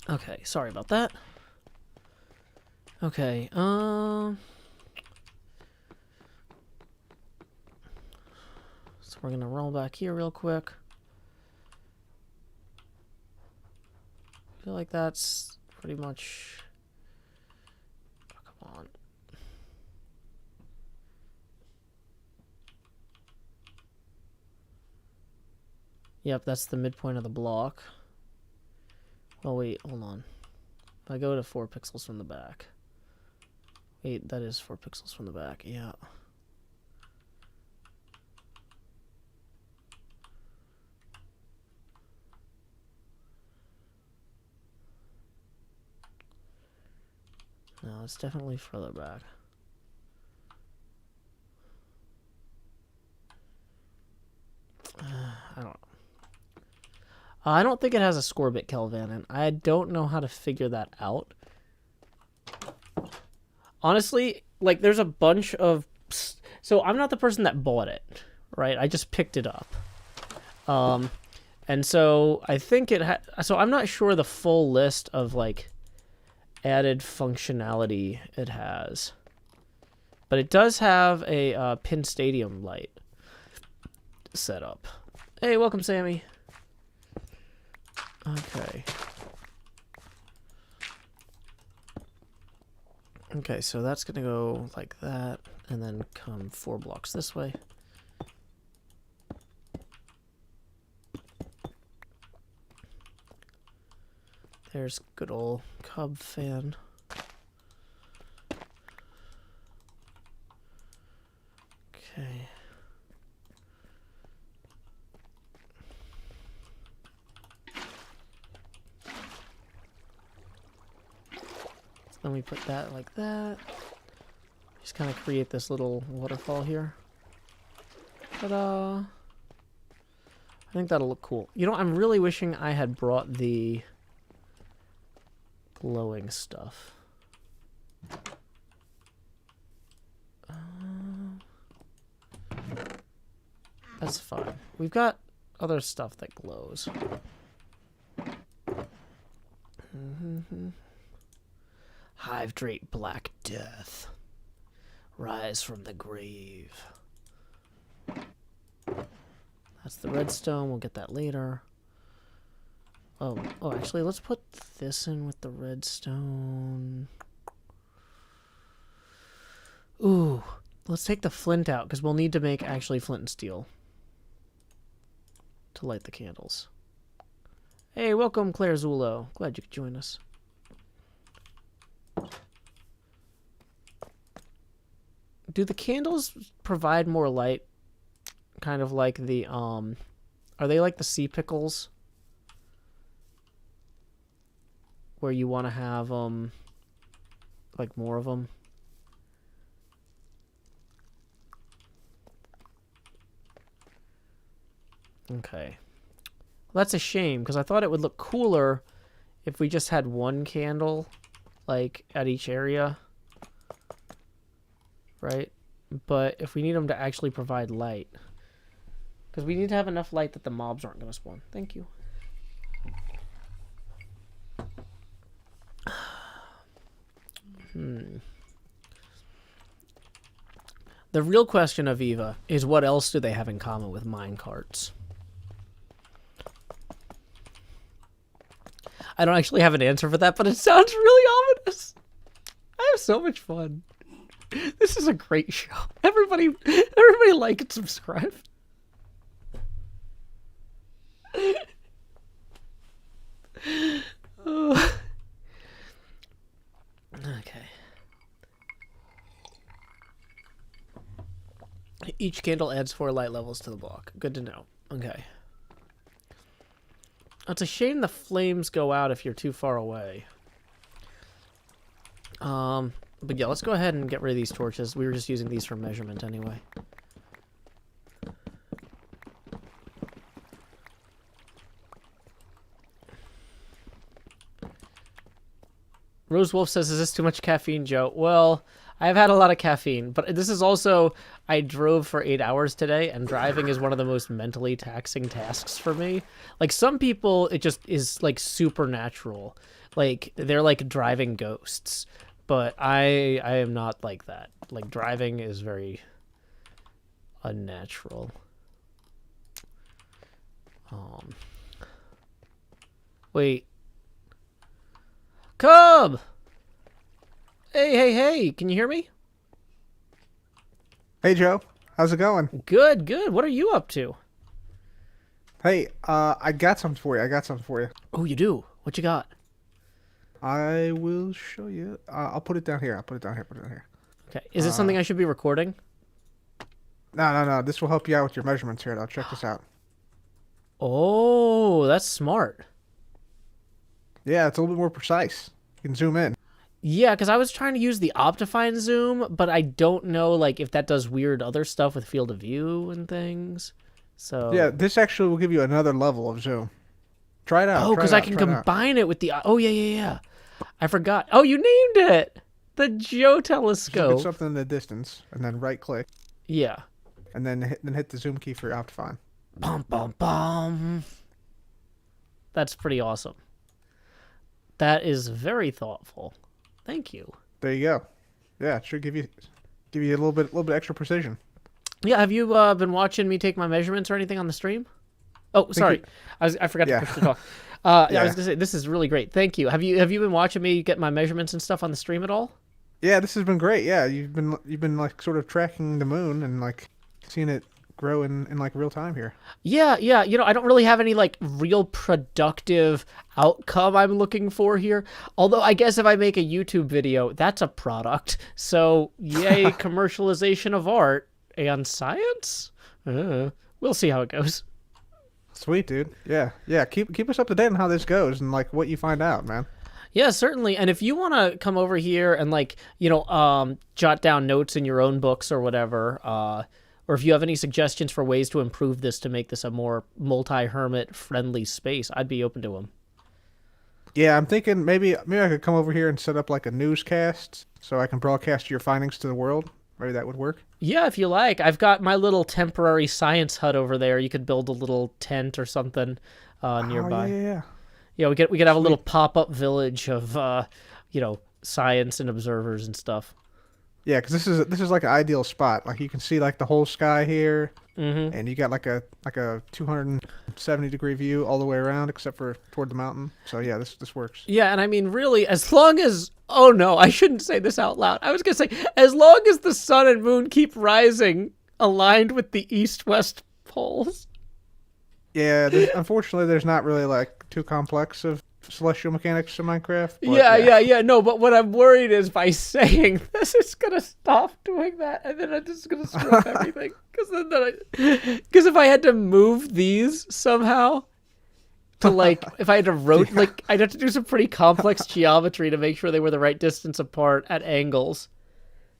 S1: Okay, sorry about that. Okay, so we're gonna roll back here real quick. I feel like that's pretty much... Oh, come on. Yep, that's the midpoint of the block. Oh, wait, hold on. If I go to 4 pixels from the back. Wait, that is 4 pixels from the back, yeah. No, it's definitely further back. I don't know. I don't think it has a score bit, Kelvin, and I don't know how to figure that out. Honestly, like, there's a bunch of... So I'm not the person that bought it, right? I just picked it up. And so I think so I'm not sure the full list of, like, added functionality it has. But it does have a Pin Stadium light set up. Hey, welcome, Sammy. Okay. Okay, so that's gonna go like that, and then come 4 blocks this way. There's good old Cub fan. Okay. Then we put that like that. Just kind of create this little waterfall here. Ta-da! I think that'll look cool. You know, I'm really wishing I had brought the glowing stuff. That's fine. We've got other stuff that glows. Hydrate Black Death. Rise from the grave. That's the redstone. We'll get that later. Oh, actually, let's put this in with the redstone. Ooh, let's take the flint out, because we'll need to make actually flint and steel to light the candles. Hey, welcome, Claire Zulo. Glad you could join us. Do the candles provide more light? Kind of like the, are they like the sea pickles? Where you want to have, like more of them? Okay. Well, that's a shame, because I thought it would look cooler if we just had one candle, like, at each area. Right? But if we need them to actually provide light. Because we need to have enough light that the mobs aren't going to spawn. Thank you. The real question, Aviva, is what else do they have in common with minecarts? I don't actually have an answer for that, but it sounds really ominous. I have so much fun. This is a great show. Everybody like and subscribe. Oh. Okay. Each candle adds 4 light levels to the block. Good to know. Okay. It's a shame the flames go out if you're too far away. But yeah, let's go ahead and get rid of these torches. We were just using these for measurement anyway. Rose Wolf says, is this too much caffeine, Joe? Well, I've had a lot of caffeine, but this is also, I drove for 8 hours today, and driving is one of the most mentally taxing tasks for me. Like, some people, it just is, like, supernatural. Like, they're, like, driving ghosts. But I am not like that. Like, driving is very unnatural. Wait. Cub! Hey, can you hear me?
S6: Hey, Joe. How's it going?
S1: Good. What are you up to?
S6: Hey, I got something for you.
S1: Oh, you do? What you got?
S6: I will show you. I'll put it down here. Put it down here.
S1: Okay. Is it something I should be recording?
S6: No. This will help you out with your measurements here. I'll check this out.
S1: Oh, that's smart.
S6: Yeah, it's a little bit more precise. You can zoom in.
S1: Yeah, because I was trying to use the Optifine zoom, but I don't know, like, if that does weird other stuff with field of view and things. So
S6: Yeah, this actually will give you another level of zoom. Try it out.
S1: Oh, because I can combine it with the... Oh, yeah. I forgot. Oh, you named it! The Joe telescope.
S6: Just put something in the distance, and then right-click.
S1: Yeah.
S6: And then hit the zoom key for Optifine.
S1: Bum. That's pretty awesome. That is very thoughtful. Thank you.
S6: There you go. Yeah, it should give you a little bit extra precision.
S1: Yeah, have you been watching me take my measurements or anything on the stream? Oh, sorry. I forgot to push the talk. Yeah, I was gonna say this is really great. Thank you. Have you been watching me get my measurements and stuff on the stream at all?
S6: Yeah, this has been great. Yeah, you've been like sort of tracking the moon and like seeing it grow in like real time here.
S1: Yeah. You know, I don't really have any like real productive outcome I'm looking for here. Although I guess if I make a YouTube video, that's a product. So yay, commercialization of art and science. We'll see how it goes.
S6: Sweet, dude. Yeah. Keep us up to date on how this goes and like what you find out, man.
S1: Yeah, certainly. And if you want to come over here and like, you know, jot down notes in your own books or whatever, or if you have any suggestions for ways to improve this to make this a more multi-hermit friendly space, I'd be open to them.
S6: Yeah, I'm thinking maybe I could come over here and set up like a newscast so I can broadcast your findings to the world. Maybe that would work.
S1: Yeah, if you like. I've got my little temporary science hut over there. You could build a little tent or something nearby.
S6: Oh, yeah.
S1: Yeah, we could have a little pop-up village of, you know, science and observers and stuff.
S6: Yeah, because this is like an ideal spot. Like you can see like the whole sky here, and you got like a 270-degree view all the way around, except for toward the mountain. So yeah, this works.
S1: Yeah, and I mean, really, as long as... Oh, no, I shouldn't say this out loud. I was going to say, as long as the sun and moon keep rising aligned with the east-west poles.
S6: Yeah, unfortunately, there's not really like too complex of celestial mechanics in Minecraft. But
S1: Yeah. No, but what I'm worried is by saying this, it's gonna stop doing that, and then I'm just gonna screw up everything. Because if I had to move these somehow, to like, if I had to like, I'd have to do some pretty complex geometry to make sure they were the right distance apart at angles.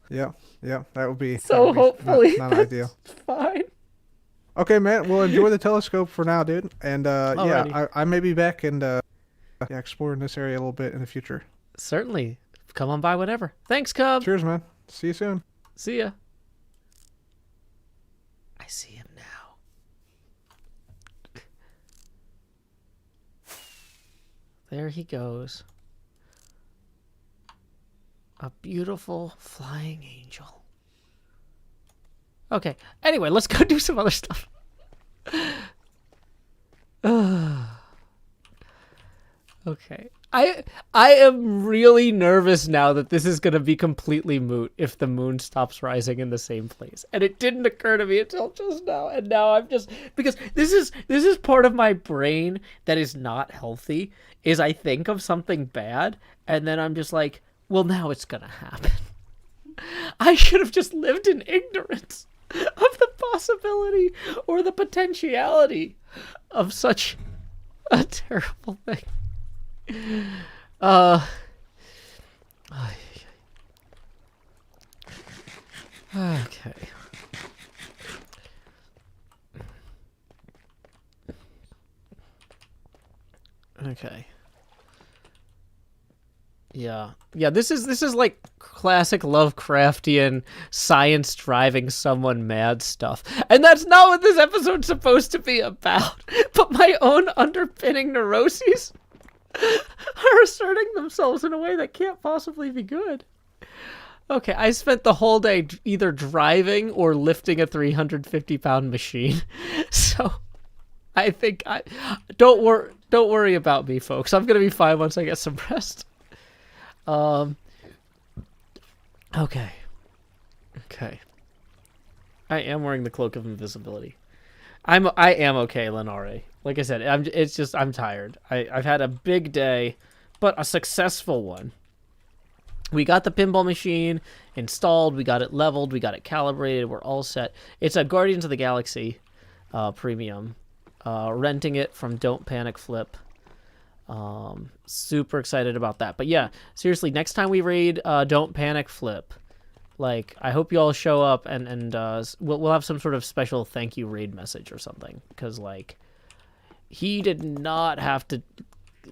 S6: Yeah, that would be
S1: Hopefully
S6: not
S1: that's
S6: ideal.
S1: Fine.
S6: Okay, man. Well, enjoy the telescope for now, dude. And
S1: Alrighty.
S6: I may be back and exploring this area a little bit in the future.
S1: Certainly. Come on by whenever. Thanks, Cub.
S6: Cheers, man. See you soon.
S1: See ya. I see him now. There he goes. A beautiful flying angel. Okay. Anyway, let's go do some other stuff. Okay. I am really nervous now that this is going to be completely moot if the moon stops rising in the same place. And it didn't occur to me until just now. And now I'm just, because this is part of my brain that is not healthy, is I think of something bad and then I'm just like, well, now it's going to happen. I should have just lived in ignorance of the possibility or the potentiality of such a terrible thing. Okay. Okay. Yeah, this is like classic Lovecraftian science driving someone mad stuff. And that's not what this episode's supposed to be about. But my own underpinning neuroses are asserting themselves in a way that can't possibly be good. Okay, I spent the whole day either driving or lifting a 350-pound machine. So I think don't worry about me, folks. I'm going to be fine once I get some rest. Okay. I am wearing the cloak of invisibility. I am okay, Lenare. Like I said, I'm tired. I've had a big day, but a successful one. We got the pinball machine installed, we got it leveled, we got it calibrated, we're all set. It's a Guardians of the Galaxy premium. Renting it from Don't Panic Flip. Super excited about that. But yeah, seriously, next time we raid Don't Panic Flip, like, I hope you all show up and we'll have some sort of special thank you raid message or something, because like, he did not have to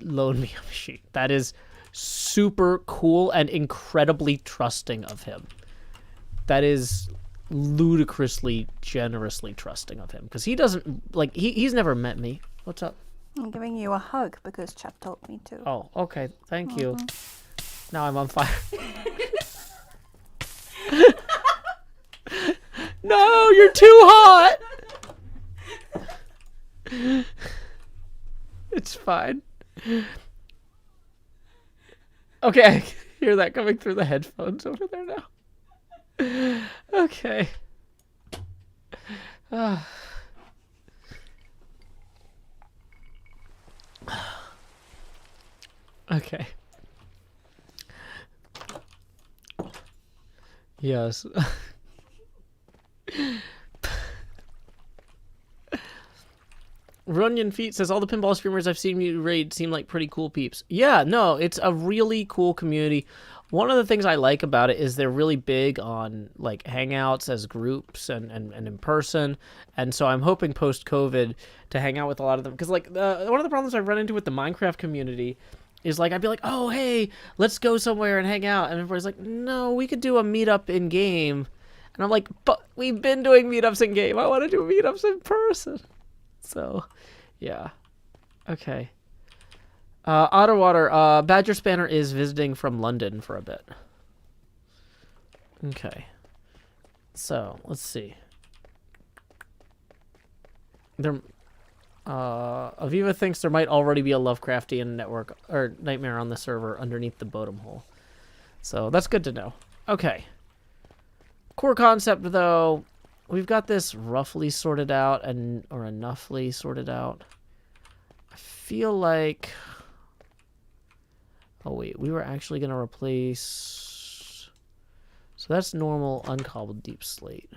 S1: loan me a machine. That is super cool and incredibly trusting of him. That is ludicrously generously trusting of him, because he doesn't, like, he's never met me. What's up?
S5: I'm giving you a hug because Chap told me to.
S1: Oh, okay. Thank you. Now I'm on fire. No, you're too hot. It's fine. Okay, I can hear that coming through the headphones over there now. Okay. Okay. Yes. Runyon Feet says, all the pinball streamers I've seen you raid seem like pretty cool peeps. Yeah, no, it's a really cool community. One of the things I like about it is they're really big on like hangouts as groups and in person. And so I'm hoping post-COVID to hang out with a lot of them. Because like one of the problems I've run into with the Minecraft community is like, I'd be like, oh, hey, let's go somewhere and hang out. And everybody's like, no, we could do a meetup in game. And I'm like, but we've been doing meetups in game. I want to do meetups in person. So, yeah. Okay. Otterwater, Badger Spanner is visiting from London for a bit. Okay. So, let's see. Aviva thinks there might already be a Lovecraftian network or nightmare on the server underneath the bottom hole. So, that's good to know. Okay. Core concept, though, we've got this roughly sorted out or enoughly sorted out. I feel like Oh wait, we were actually gonna replace. So that's normal uncobbled deep slate.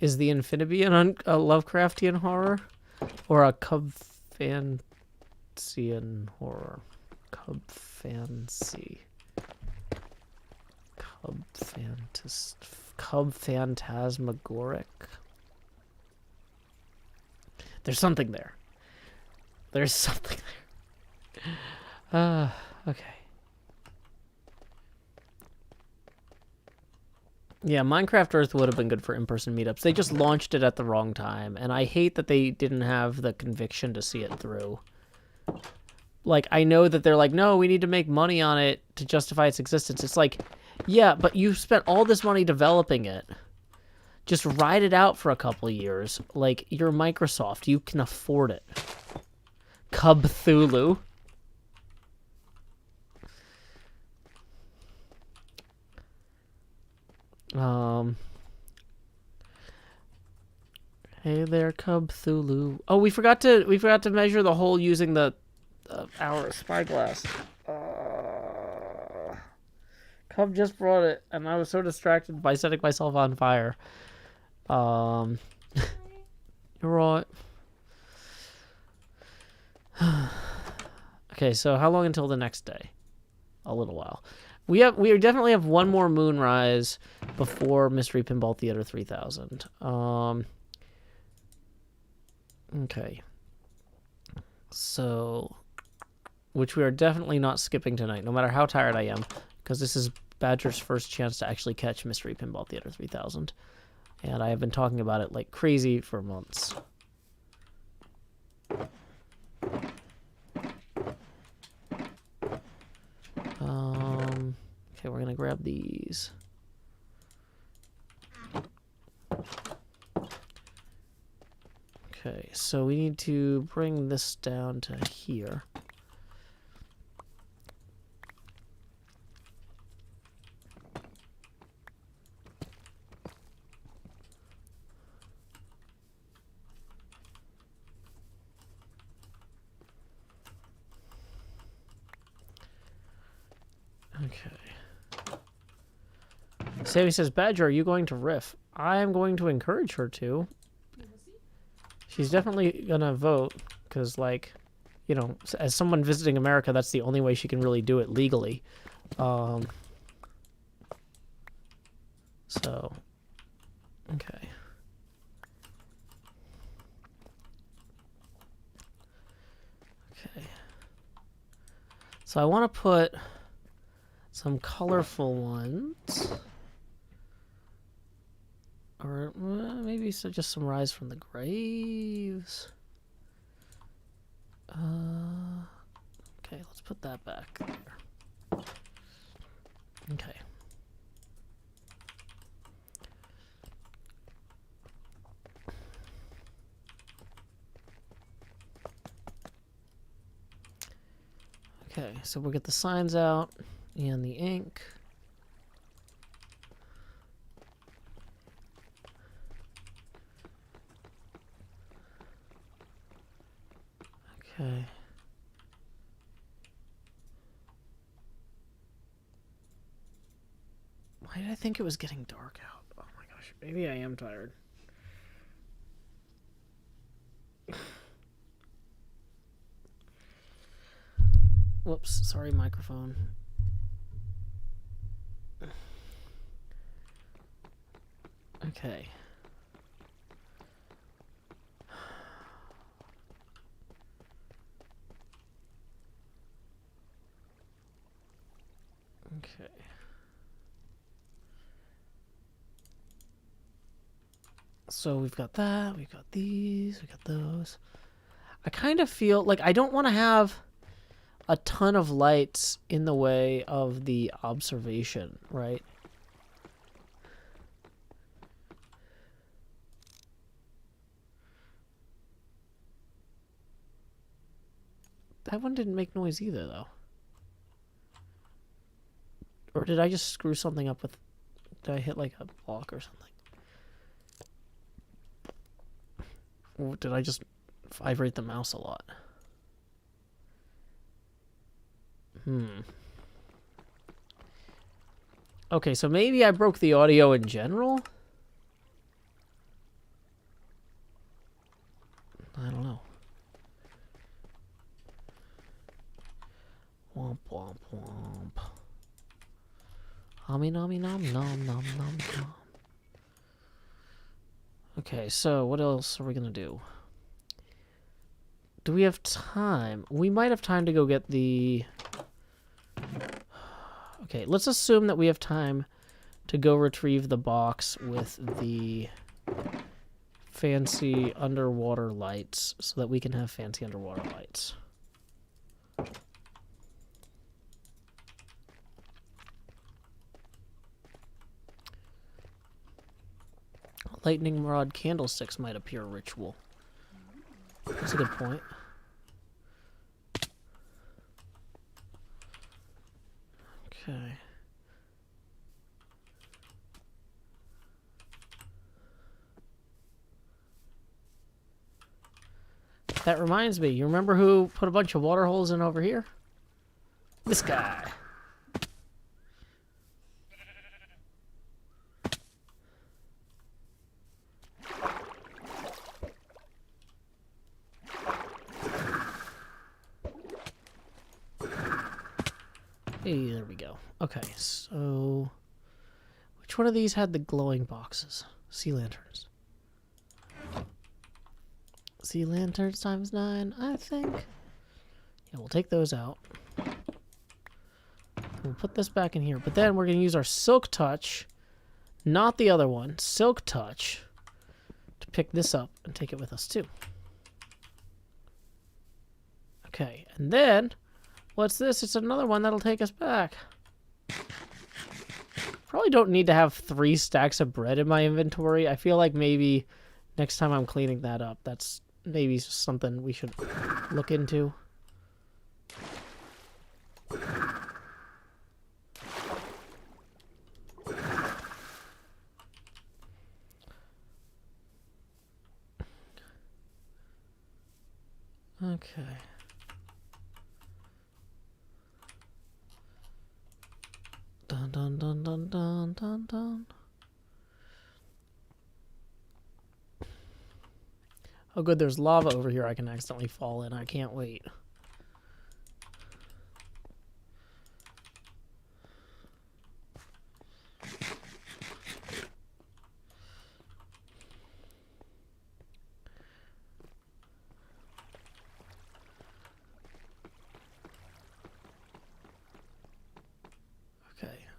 S1: Is the amphibian a Lovecraftian horror, or a cub fancian horror? Cub fancy. Cub phantasmagoric. There's something there. There's something there. Okay. Yeah, Minecraft Earth would have been good for in-person meetups. They just launched it at the wrong time, and I hate that they didn't have the conviction to see it through. Like, I know that they're like, no, we need to make money on it to justify its existence. It's like, yeah, but you spent all this money developing it. Just ride it out for a couple of years. Like, you're Microsoft. You can afford it. Cub Cthulhu. Hey there, Cub Cthulhu. Oh, we forgot to measure the hole using the our spyglass. Cub just brought it, and I was so distracted by setting myself on fire. You're right. Okay, so how long until the next day? A little while. We definitely have one more moonrise before Mystery Pinball Theater 3000. Okay. So, which we are definitely not skipping tonight, no matter how tired I am, because this is Badger's first chance to actually catch Mystery Pinball Theater 3000. And I have been talking about it like crazy for months. Okay, we're gonna grab these. Okay, so we need to bring this down to here. Okay. Sammy says, Badger, are you going to riff? I am going to encourage her to. She's definitely gonna vote, because, like, you know, as someone visiting America, that's the only way she can really do it legally. So, okay. Okay. So I want to put some colorful ones. Or maybe so just some Rise from the Graves. Okay, let's put that back there. Okay. Okay, so we'll get the signs out and the ink. Okay. Why did I think it was getting dark out? Oh my gosh, maybe I am tired. Whoops, sorry, microphone. Okay. Okay. So we've got that, we've got these, we got those. I kind of feel like I don't want to have a ton of lights in the way of the observation, right? That one didn't make noise either, though. Or did I just screw something up with... Did I hit, like, a block or something? Or did I just vibrate the mouse a lot? Okay, so maybe I broke the audio in general? I don't know. Womp womp womp. Hummy nommy nom nom nom nom nom. Okay, so what else are we gonna do? Do we have time? We might have time to go get the... Okay, let's assume that we have time to go retrieve the box with the fancy underwater lights so that we can have fancy underwater lights. Lightning rod candlesticks might appear ritual. That's a good point. Okay. That reminds me, you remember who put a bunch of water holes in over here? This guy. Hey, there we go. Okay, so... Which one of these had the glowing boxes? Sea lanterns. Sea lanterns times 9, I think. Yeah, we'll take those out. We'll put this back in here. But then we're going to use our Silk Touch, not the other one, Silk Touch, to pick this up and take it with us too. Okay, and then... What's this? It's another one that'll take us back. Probably don't need to have 3 stacks of bread in my inventory. I feel like maybe next time I'm cleaning that up, that's maybe something we should look into. Okay. Dun dun dun dun dun dun dun. Oh good, there's lava over here I can accidentally fall in. I can't wait.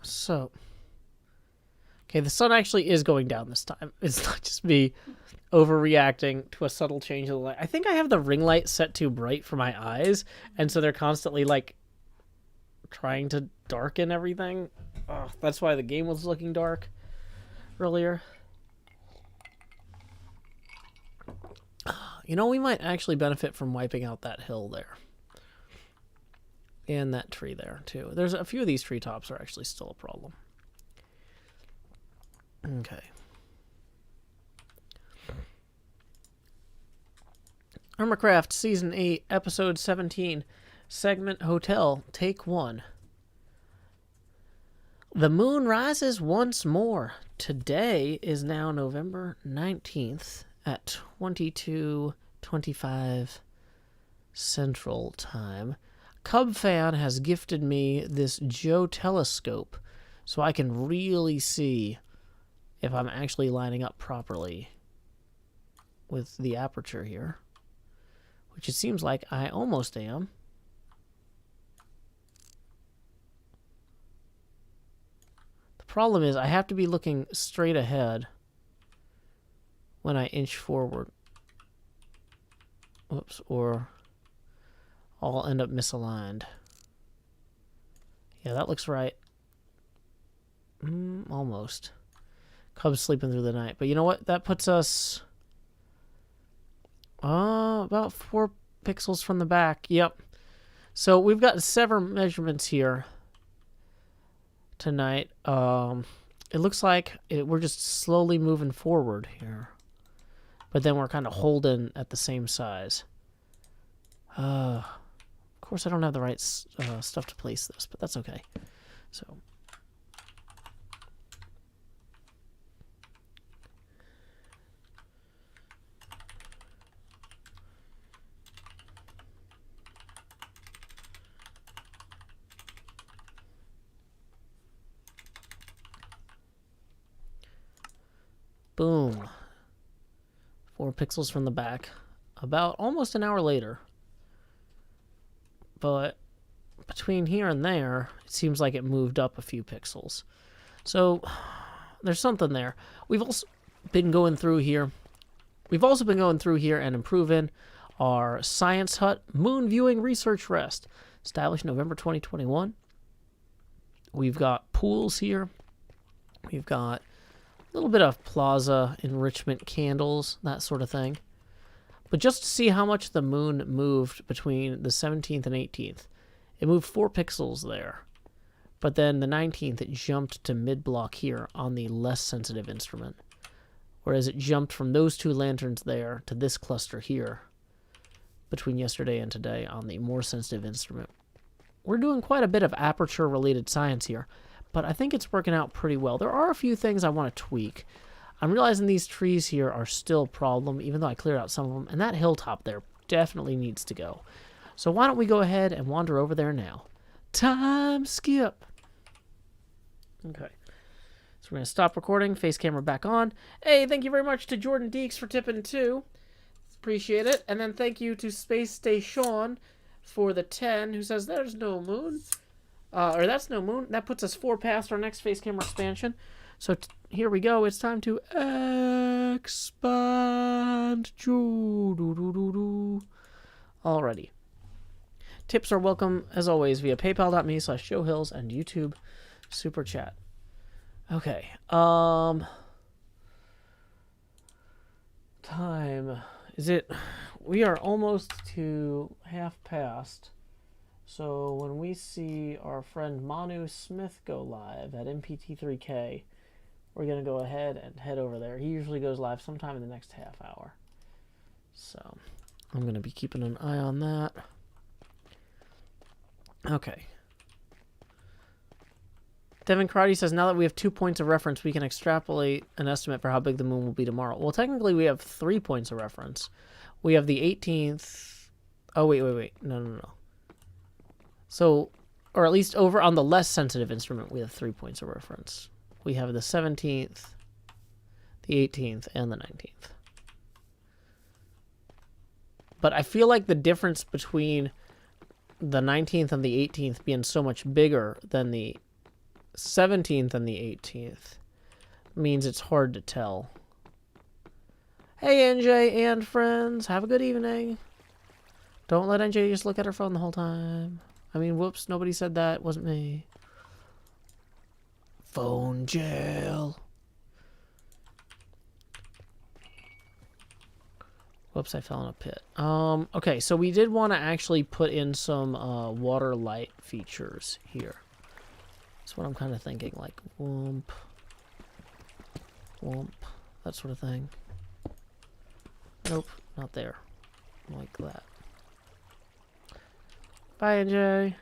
S1: So, okay, the sun actually is going down this time. It's not just me overreacting to a subtle change of the light. I think I have the ring light set too bright for my eyes, and so they're constantly, like, trying to darken everything. Oh, that's why the game was looking dark earlier. You know, we might actually benefit from wiping out that hill there. And that tree there, too. There's a few of these treetops are actually still a problem. Okay. HermitCraft Season 8, Episode 17, Segment Hotel, Take 1. The moon rises once more. Today is now November 19th at 22:25 Central Time. Cub Fan has gifted me this Joe telescope so I can really see if I'm actually lining up properly with the aperture here, which it seems like I almost am. The problem is I have to be looking straight ahead when I inch forward. Whoops, or I'll end up misaligned. Yeah, that looks right. Almost. Cub's sleeping through the night. But you know what? That puts us about 4 pixels from the back. Yep. So we've got several measurements here tonight. It looks like we're just slowly moving forward here. But then we're kind of holding at the same size. Of course, I don't have the right stuff to place this, but that's okay. So, boom. 4 pixels from the back. About almost an hour later. But between here and there, it seems like it moved up a few pixels. So there's something there. We've also been going through here. We've also been going through here and improving our Science Hut Moon Viewing Research Rest, established November 2021. We've got pools here. We've got a little bit of Plaza enrichment candles, that sort of thing. But just to see how much the moon moved between the 17th and 18th, it moved 4 pixels there. But then the 19th, it jumped to mid-block here on the less sensitive instrument. Whereas it jumped from those 2 lanterns there to this cluster here between yesterday and today on the more sensitive instrument. We're doing quite a bit of aperture-related science here, but I think it's working out pretty well. There are a few things I want to tweak. I'm realizing these trees here are still a problem, even though I cleared out some of them, and that hilltop there definitely needs to go. So why don't we go ahead and wander over there now. Time skip. Okay. So we're going to stop recording, face camera back on. Hey, thank you very much to Jordan Deeks for tipping too. Appreciate it. And then thank you to Space Station for the 10, who says there's no moon. Or that's no moon. That puts us 4 past our next face camera expansion. So here we go. It's time to expand. Alrighty. Tips are welcome, as always, via paypal.me/JoeHills and YouTube Super Chat. Okay. Time. Is it... We are almost to half past. So when we see our friend Manu Smith go live at MPT3K, we're going to go ahead and head over there. He usually goes live sometime in the next half hour. So I'm going to be keeping an eye on that. Okay. Devin Karate says, now that we have 2 points of reference, we can extrapolate an estimate for how big the moon will be tomorrow. Well, technically we have 3 points of reference. We have the 18th. Oh, wait. No. So, or at least over on the less sensitive instrument, we have 3 points of reference. We have the 17th, the 18th, and the 19th. But I feel like the difference between the 19th and the 18th being so much bigger than the 17th and the 18th means it's hard to tell. Hey, NJ and friends, have a good evening. Don't let NJ just look at her phone the whole time. I mean, whoops, nobody said that. It wasn't me. Phone jail. Whoops, I fell in a pit. Okay, so we did want to actually put in some water light features here. That's what I'm kind of thinking, like whoomp, whoomp, that sort of thing. Nope, not there. Like that. Bye, NJ.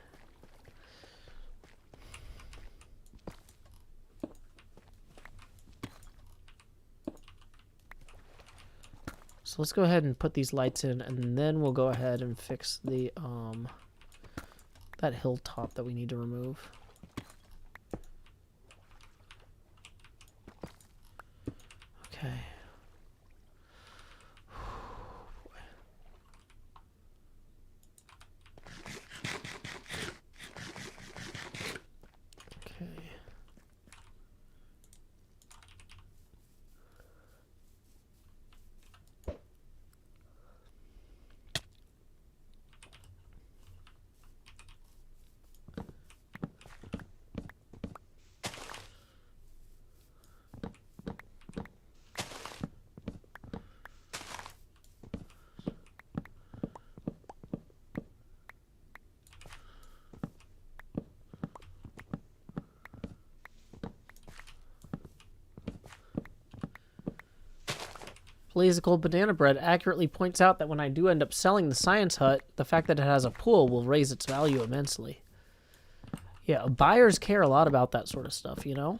S1: So let's go ahead and put these lights in, and then we'll go ahead and fix the that hilltop that we need to remove. Okay. Blaze of Cold Banana Bread accurately points out that when I do end up selling the science hut, the fact that it has a pool will raise its value immensely. Yeah, buyers care a lot about that sort of stuff, you know?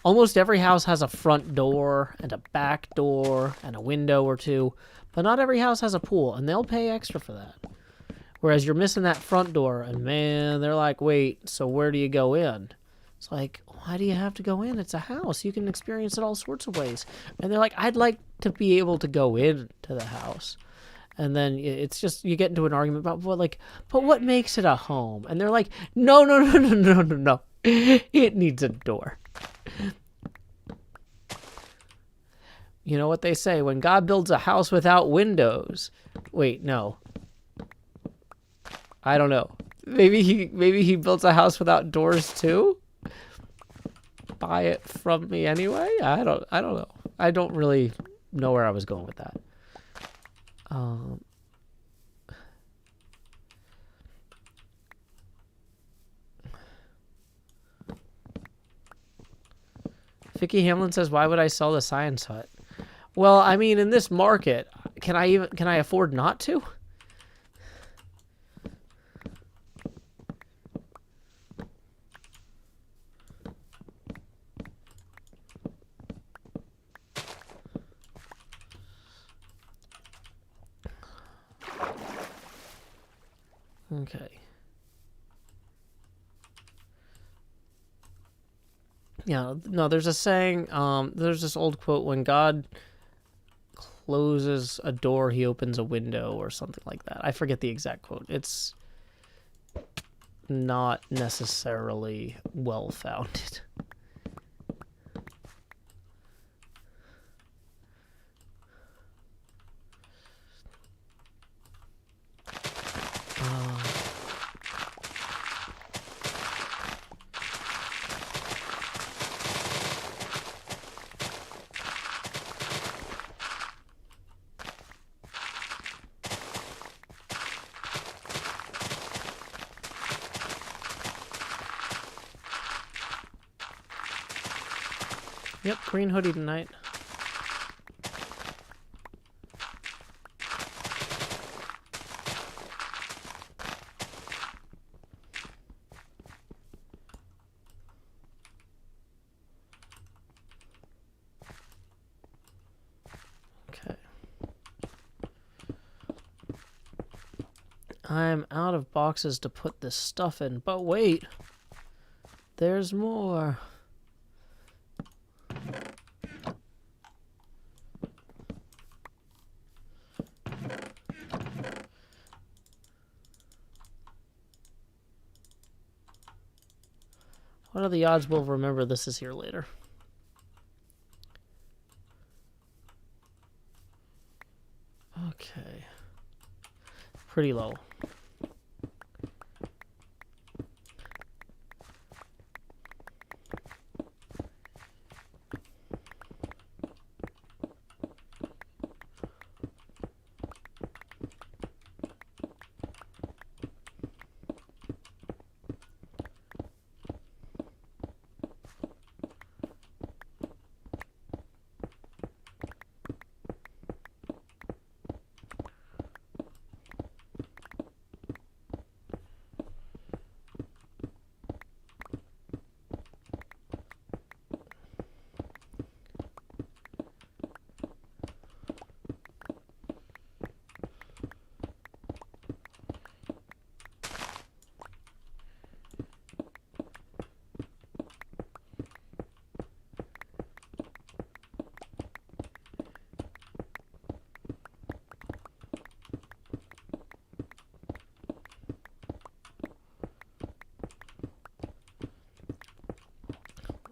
S1: Almost every house has a front door and a back door and a window or two, but not every house has a pool, and they'll pay extra for that. Whereas you're missing that front door, and man, they're like, wait, so where do you go in? It's like, why do you have to go in? It's a house. You can experience it all sorts of ways. And they're like, I'd like to be able to go into the house. And then it's just, you get into an argument about, well, like, but what makes it a home? And they're like, no. It needs a door. You know what they say, when God builds a house without windows. Wait, no. I don't know. Maybe he builds a house without doors too? Buy it from me anyway? I don't know. I don't really know where I was going with that. Vicky Hamlin says, why would I sell the science hut? Well, I mean, in this market, can I afford not to? Okay. Yeah, no, there's a saying, there's this old quote, when God closes a door, he opens a window, or something like that. I forget the exact quote. It's not necessarily well-founded. Yep, green hoodie tonight. Okay. I'm out of boxes to put this stuff in, but wait. There's more. What are the odds we'll remember this is here later? Okay. Pretty low.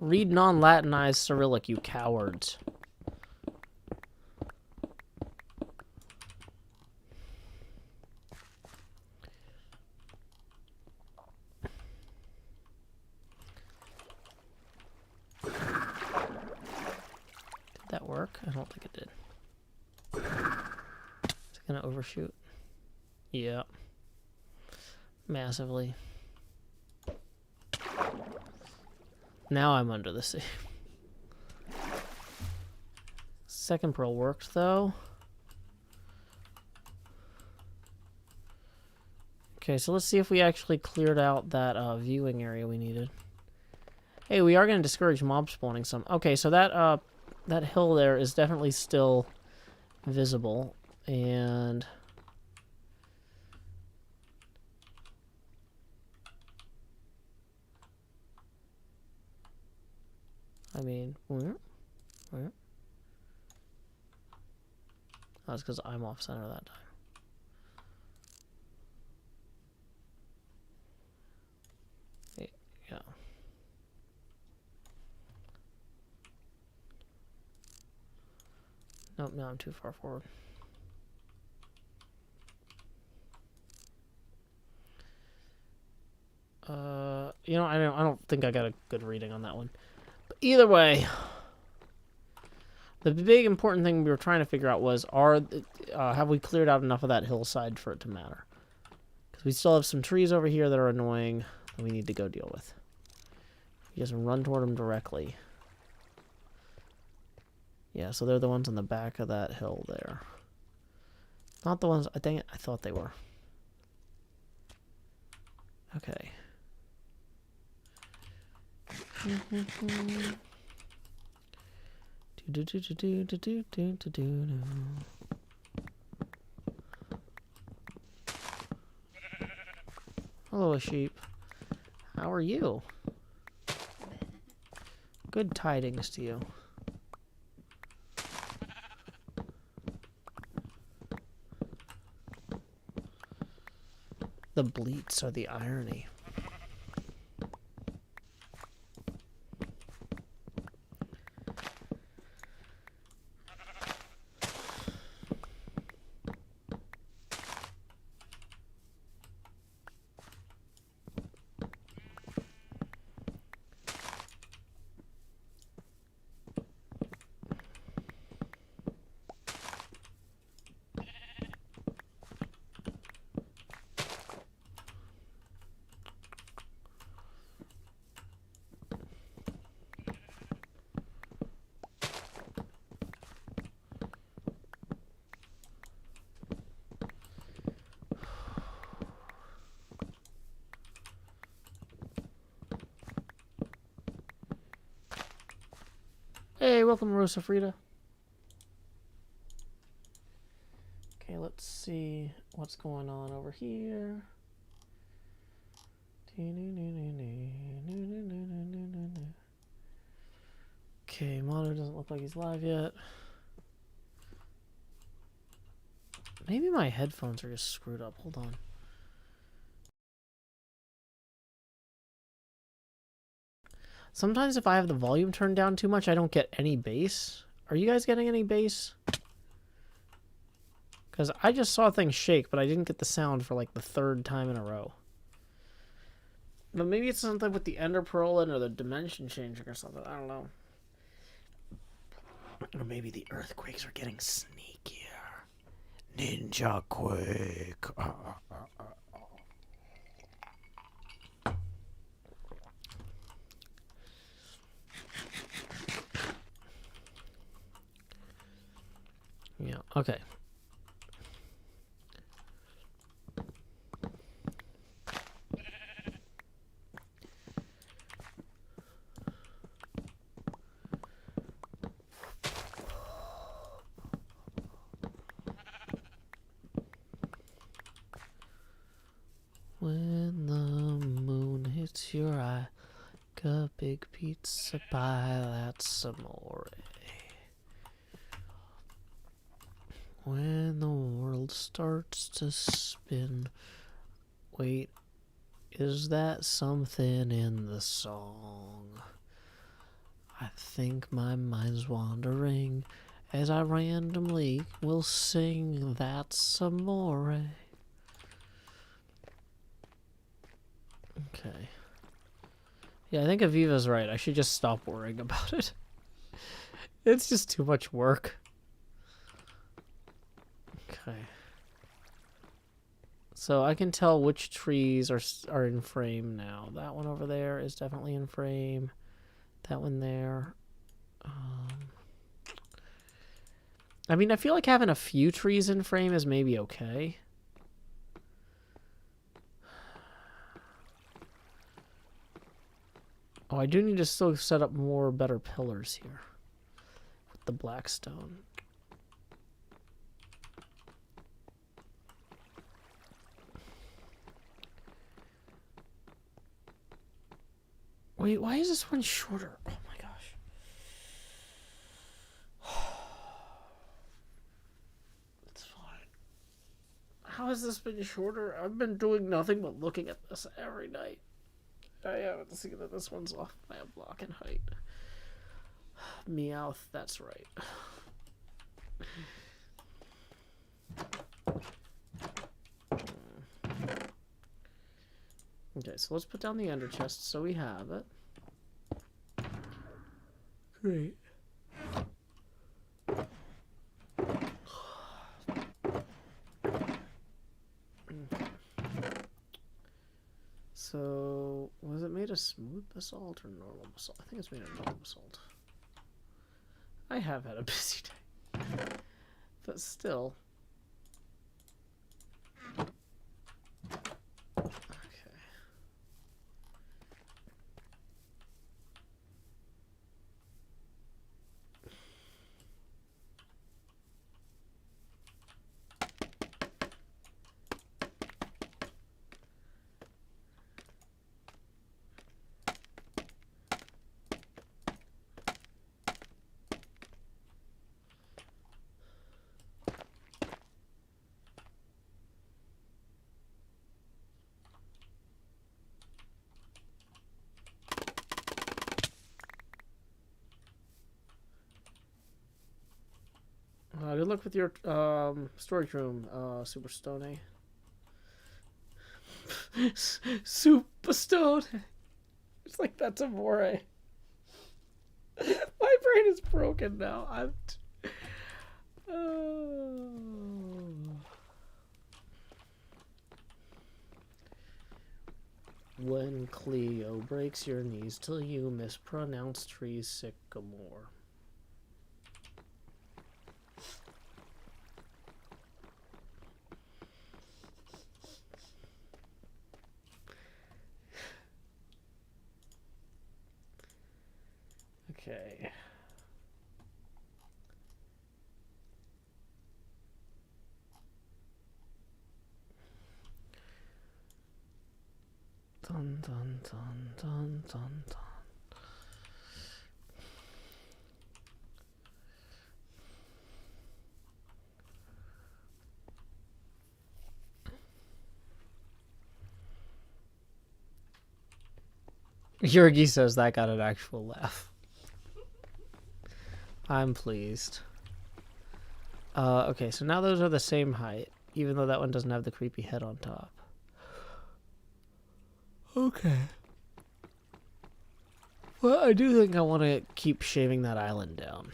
S1: Read non-Latinized Cyrillic, you cowards. Did that work? I don't think it did. Is it gonna overshoot? Yeah. Massively. Now I'm under the sea. second pearl worked, though. Okay, so let's see if we actually cleared out that viewing area we needed. Hey, we are going to discourage mob spawning some. Okay, so that hill there is definitely still visible, and I mean, where? That's because I'm off center that time. Yeah. Nope, no, I'm too far forward. You know, I don't think I got a good reading on that one. But either way, the big important thing we were trying to figure out was, have we cleared out enough of that hillside for it to matter? Because we still have some trees over here that are annoying that we need to go deal with. You just run toward them directly. Yeah, so they're the ones on the back of that hill there. Not the ones, dang it, I thought they were. Okay. Hello, sheep. How are you? Good tidings to you. The bleats are the irony. Hey, welcome, Rosa Frida. Okay, let's see what's going on over here. Okay, monitor doesn't look like he's live yet. Maybe my headphones are just screwed up. Hold on. Sometimes if I have the volume turned down too much, I don't get any bass. Are you guys getting any bass? Because I just saw things shake, but I didn't get the sound for like the third time in a row. But maybe it's something with the ender pearl or the dimension changing or something. I don't know. Or maybe the earthquakes are getting sneakier. Ninja quake. Yeah, okay. When the moon hits your eye, like a big pizza pie, that's amore. When the world starts to spin, wait, is that something in the song? I think my mind's wandering as I randomly will sing that's amore. Okay. Yeah, I think Aviva's right. I should just stop worrying about it. It's just too much work. Okay. So I can tell which trees are in frame now. That one over there is definitely in frame. That one there. I mean, I feel like having a few trees in frame is maybe okay. Oh, I do need to still set up more better pillars here with the black stone. Wait, why is this one shorter? Oh my gosh. It's fine. How has this been shorter? I've been doing nothing but looking at this every night. I haven't seen that this one's off by a block in height. Meowth, that's right. Okay, so let's put down the ender chest so we have it. Great. So, was it made of smooth basalt or normal basalt? I think it's made of normal basalt. I have had a busy day. But still. Okay. Good luck with your storage room, Super Stone. Super Stone. It's like that's Amore. My brain is broken now. I'm. When Cleo breaks your knees till you mispronounce trees sycamore. Okay. Dun dun dun dun dun dun. Yurgi says that got an actual laugh. I'm pleased. Okay, so now those are the same height, even though that one doesn't have the creepy head on top. Okay. Well, I do think I want to keep shaving that island down.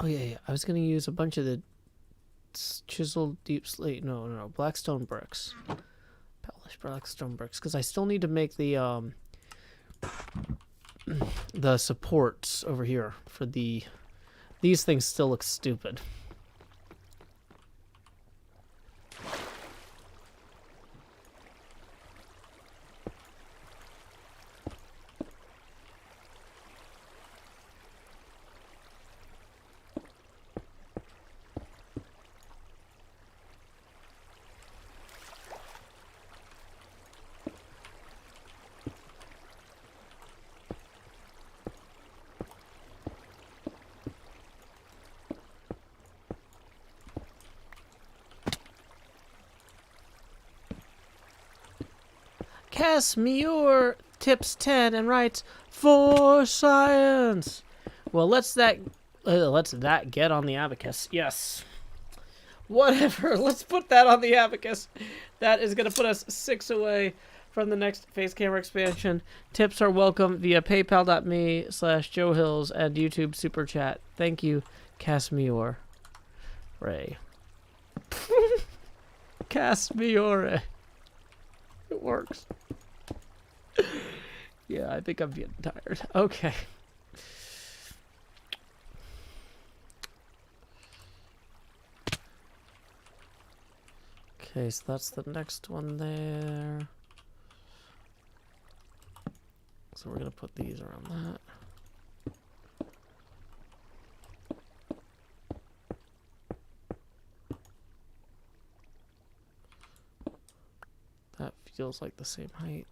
S1: Oh yeah, I was gonna use a bunch of the chiseled deep slate. No, blackstone bricks. Polished blackstone bricks, because I still need to make the supports over here for the. These things still look stupid. Cass Muir tips 10 and writes, "For science." Well, let's that get on the abacus. Yes. Whatever. Let's put that on the abacus. That is gonna put us 6 away from the next face camera expansion. Tips are welcome via paypal.me/JoeHills and YouTube Super Chat. Thank you, Casmior Ray. Casmiore. It works. Yeah, I think I'm getting tired. Okay. Okay, so that's the next one there. So we're gonna put these around that. That feels like the same height.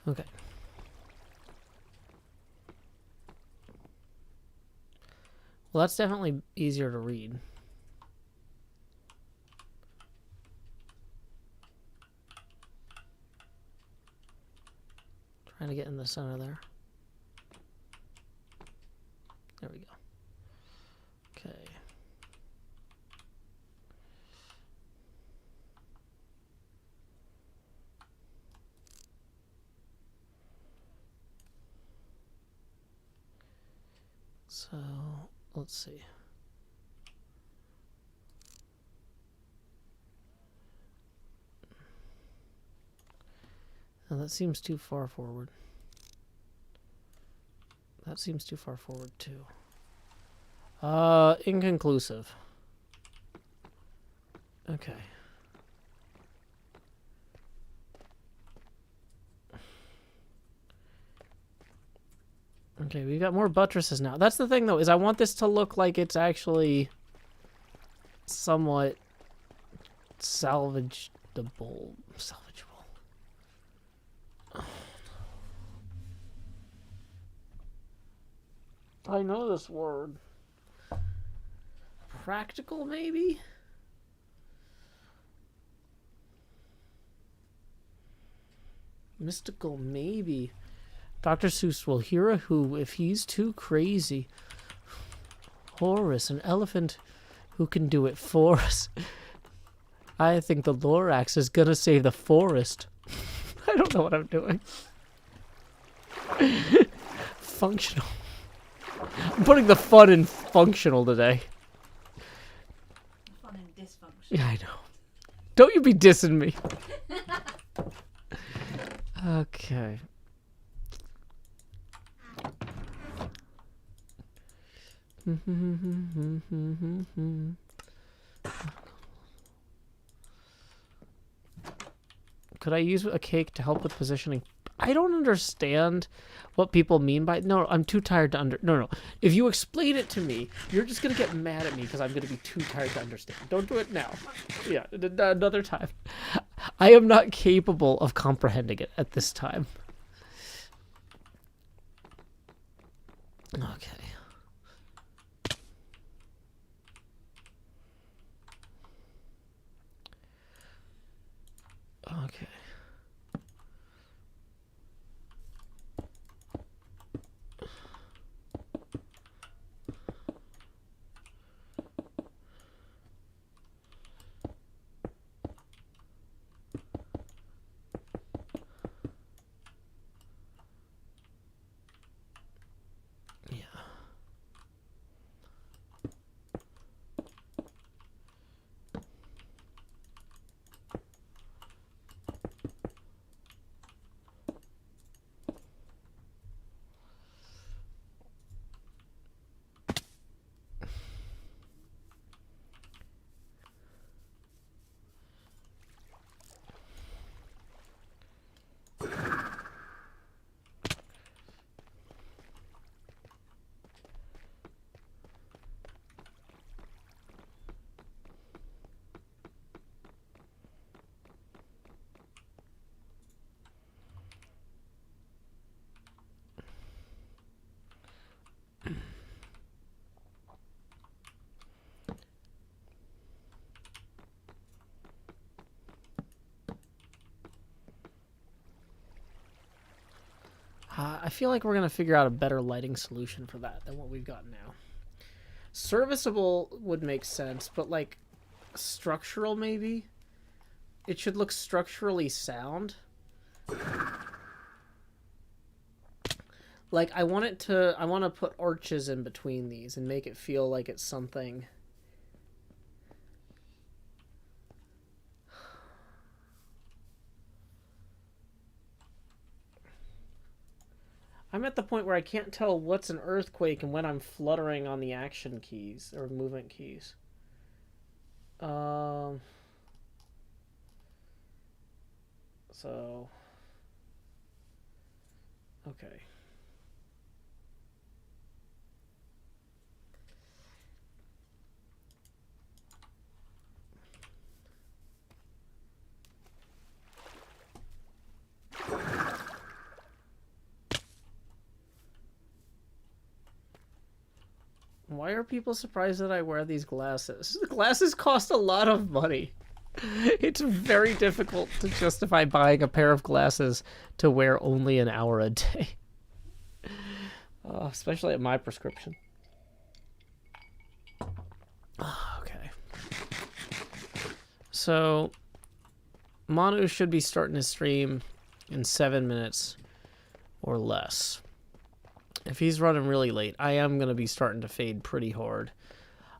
S1: Okay. Well, that's definitely easier to read. Trying to get in the center there. There we go. Okay. So, let's see. Now that seems too far forward. That seems too far forward too. Inconclusive. Okay. Okay, we've got more buttresses now. That's the thing, though, is I want this to look like it's actually somewhat salvageable. Salvageable. I know this word. Practical, maybe? Mystical, maybe. Dr. Seuss will hear a who if he's too crazy. Horace, an elephant who can do it for us. I think the Lorax is gonna save the forest. I don't know what I'm doing. Functional. I'm putting the fun in functional today.
S5: Fun and dysfunction.
S1: Yeah, I know. Don't you be dissing me. Okay. Could I use a cake to help with positioning? I don't understand what people mean by... No, I'm too tired to No. If you explain it to me, you're just going to get mad at me because I'm going to be too tired to understand. Don't do it now. Yeah, another time. I am not capable of comprehending it at this time. Okay. Okay. Yeah. I feel like we're going to figure out a better lighting solution for that than what we've got now. Serviceable would make sense, but like structural maybe? It should look structurally sound. Like I want to put arches in between these and make it feel like it's something. I'm at the point where I can't tell what's an earthquake and when I'm fluttering on the action keys or movement keys. So, okay. Why are people surprised that I wear these glasses? The glasses cost a lot of money. It's very difficult to justify buying a pair of glasses to wear only an hour a day. Especially at my prescription. Okay. So, Manu should be starting his stream in 7 minutes or less. If he's running really late, I am going to be starting to fade pretty hard.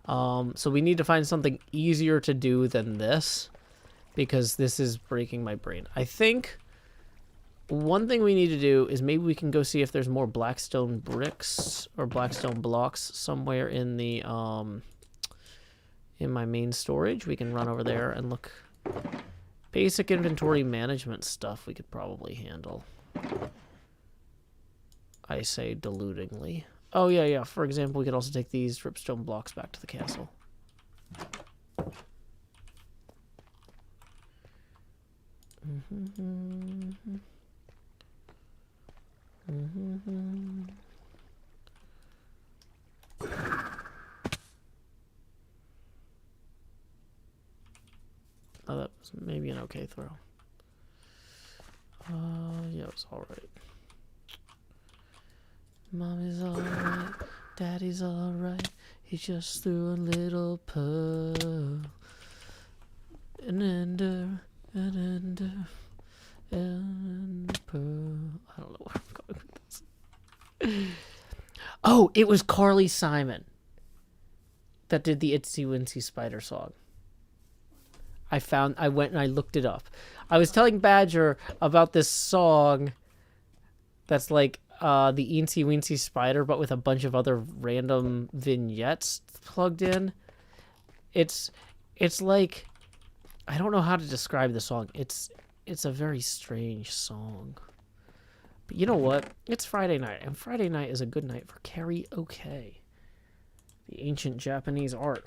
S1: So we need to find something easier to do than this, because this is breaking my brain. I think one thing we need to do is maybe we can go see if there's more blackstone bricks or blackstone blocks somewhere in the in my main storage. We can run over there and look. Basic inventory management stuff we could probably handle. I say deludingly. Oh, yeah. For example, we could also take these dripstone blocks back to the castle. Oh, that was maybe an okay throw. Yeah, it was alright. Mommy's alright, Daddy's alright. He just threw a little pearl. An ender, and pearl. I don't know where I'm going with this. Oh, it was Carly Simon that did the Itsy Wincy Spider song. I went and I looked it up. I was telling Badger about this song that's like the Eensy Weensy Spider, but with a bunch of other random vignettes plugged in. It's like, I don't know how to describe the song. It's a very strange song. But you know what? It's Friday night, and Friday night is a good night for karaoke. The ancient Japanese art.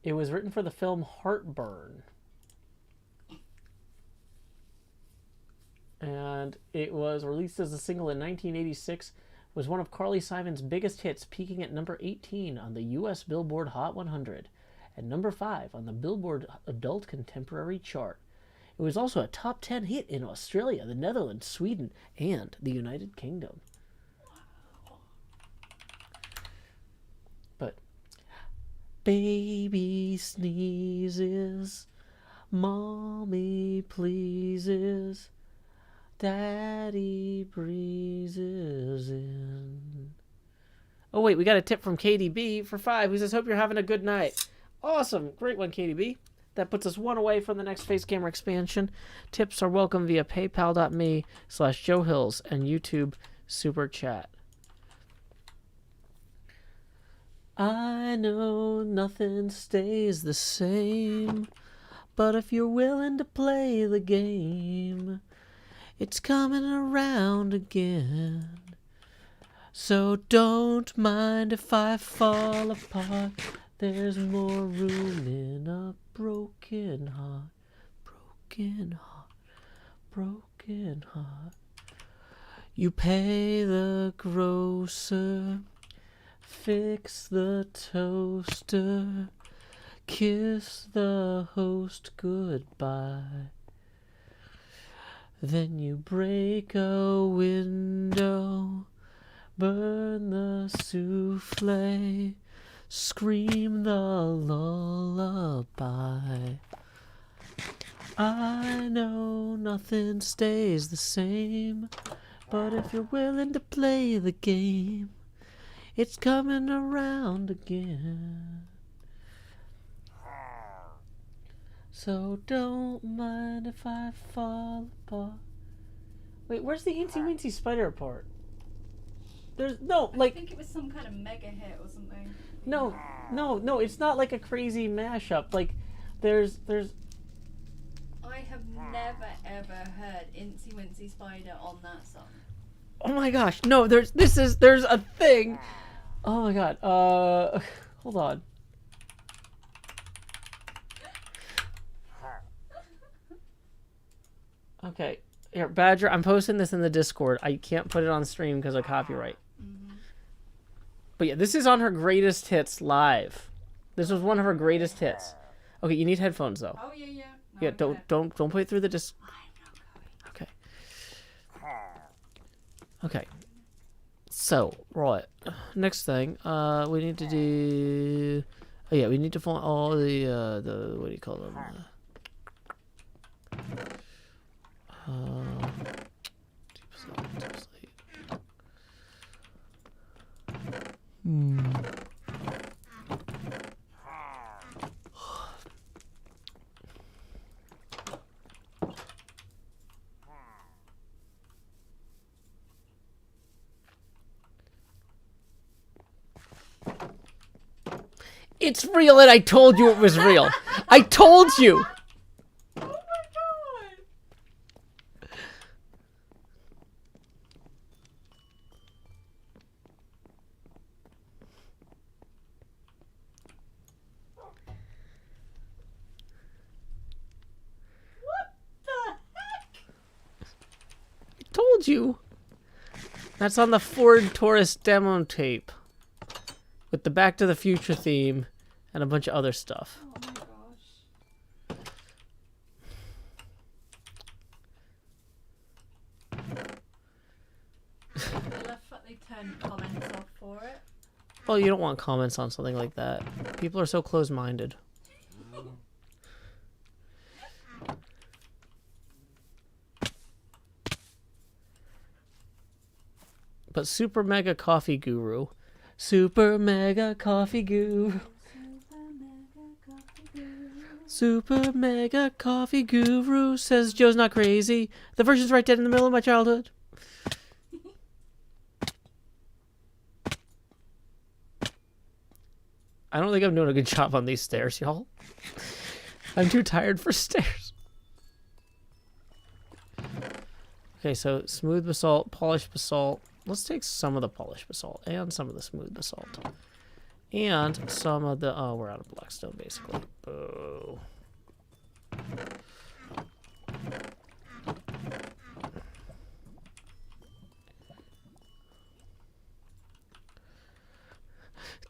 S1: It was written for the film Heartburn. And it was released as a single in 1986. Was one of Carly Simon's biggest hits, peaking at number 18 on the US Billboard Hot 100 and number 5 on the Billboard Adult Contemporary chart. It was also a top 10 hit in Australia, the Netherlands, Sweden, and the United Kingdom. But baby sneezes, mommy pleases, daddy breezes in. Oh wait, we got a tip from KDB for 5, who says, hope you're having a good night. Awesome, great one, KDB. That puts us one away from the next face camera expansion. Tips are welcome via paypal.me/JoeHills and YouTube Super Chat. I know nothing stays the same, but if you're willing to play the game, it's coming around again. So don't mind if I fall apart. There's more room in a broken heart, broken heart, broken heart. You pay the grocer Fix the toaster. Kiss the host goodbye. Then you break a window. Burn the souffle. Scream the lullaby. I know nothing stays the same, but if you're willing to play the game, it's coming around again. So don't mind if I fall apart. Wait, where's the Incy Wincy Spider part? There's no,
S5: I
S1: like,
S5: think it was some kind of mega hit or something.
S1: no, it's not like a crazy mashup. Like, there's.
S5: I have never ever heard Incy Wincy Spider on that song.
S1: Oh my gosh, no, there's a thing. Oh my god, hold on. Okay, here, Badger, I'm posting this in the Discord. I can't put it on stream because of copyright. But yeah, this is on her greatest hits live. This was one of her greatest hits. Okay, you need headphones though.
S5: Oh yeah. No,
S1: Yeah,
S5: I'm
S1: don't put it through the disc.
S5: I'm not going.
S1: Okay. Okay. So, right. Next thing, we need to do. Oh yeah, we need to find all the what do you call them? 2%. It's real, and I told you it was real. I told you.
S5: Oh my god! What the heck?
S1: I told you. That's on the Ford Taurus demo tape. With the Back to the Future theme and a bunch of other stuff.
S5: Oh my gosh. They turned comments off for it.
S1: Well, you don't want comments on something like that. People are so close-minded. But Super Mega Coffee Guru. Super Mega Coffee Guru. Super Mega Coffee Guru says Joe's not crazy. The version's right dead in the middle of my childhood. I don't think I'm doing a good job on these stairs, y'all. I'm too tired for stairs. Okay, so smooth basalt, polished basalt. Let's take some of the polished basalt and some of the smooth basalt. And some of the... Oh, we're out of blackstone, basically. Boo.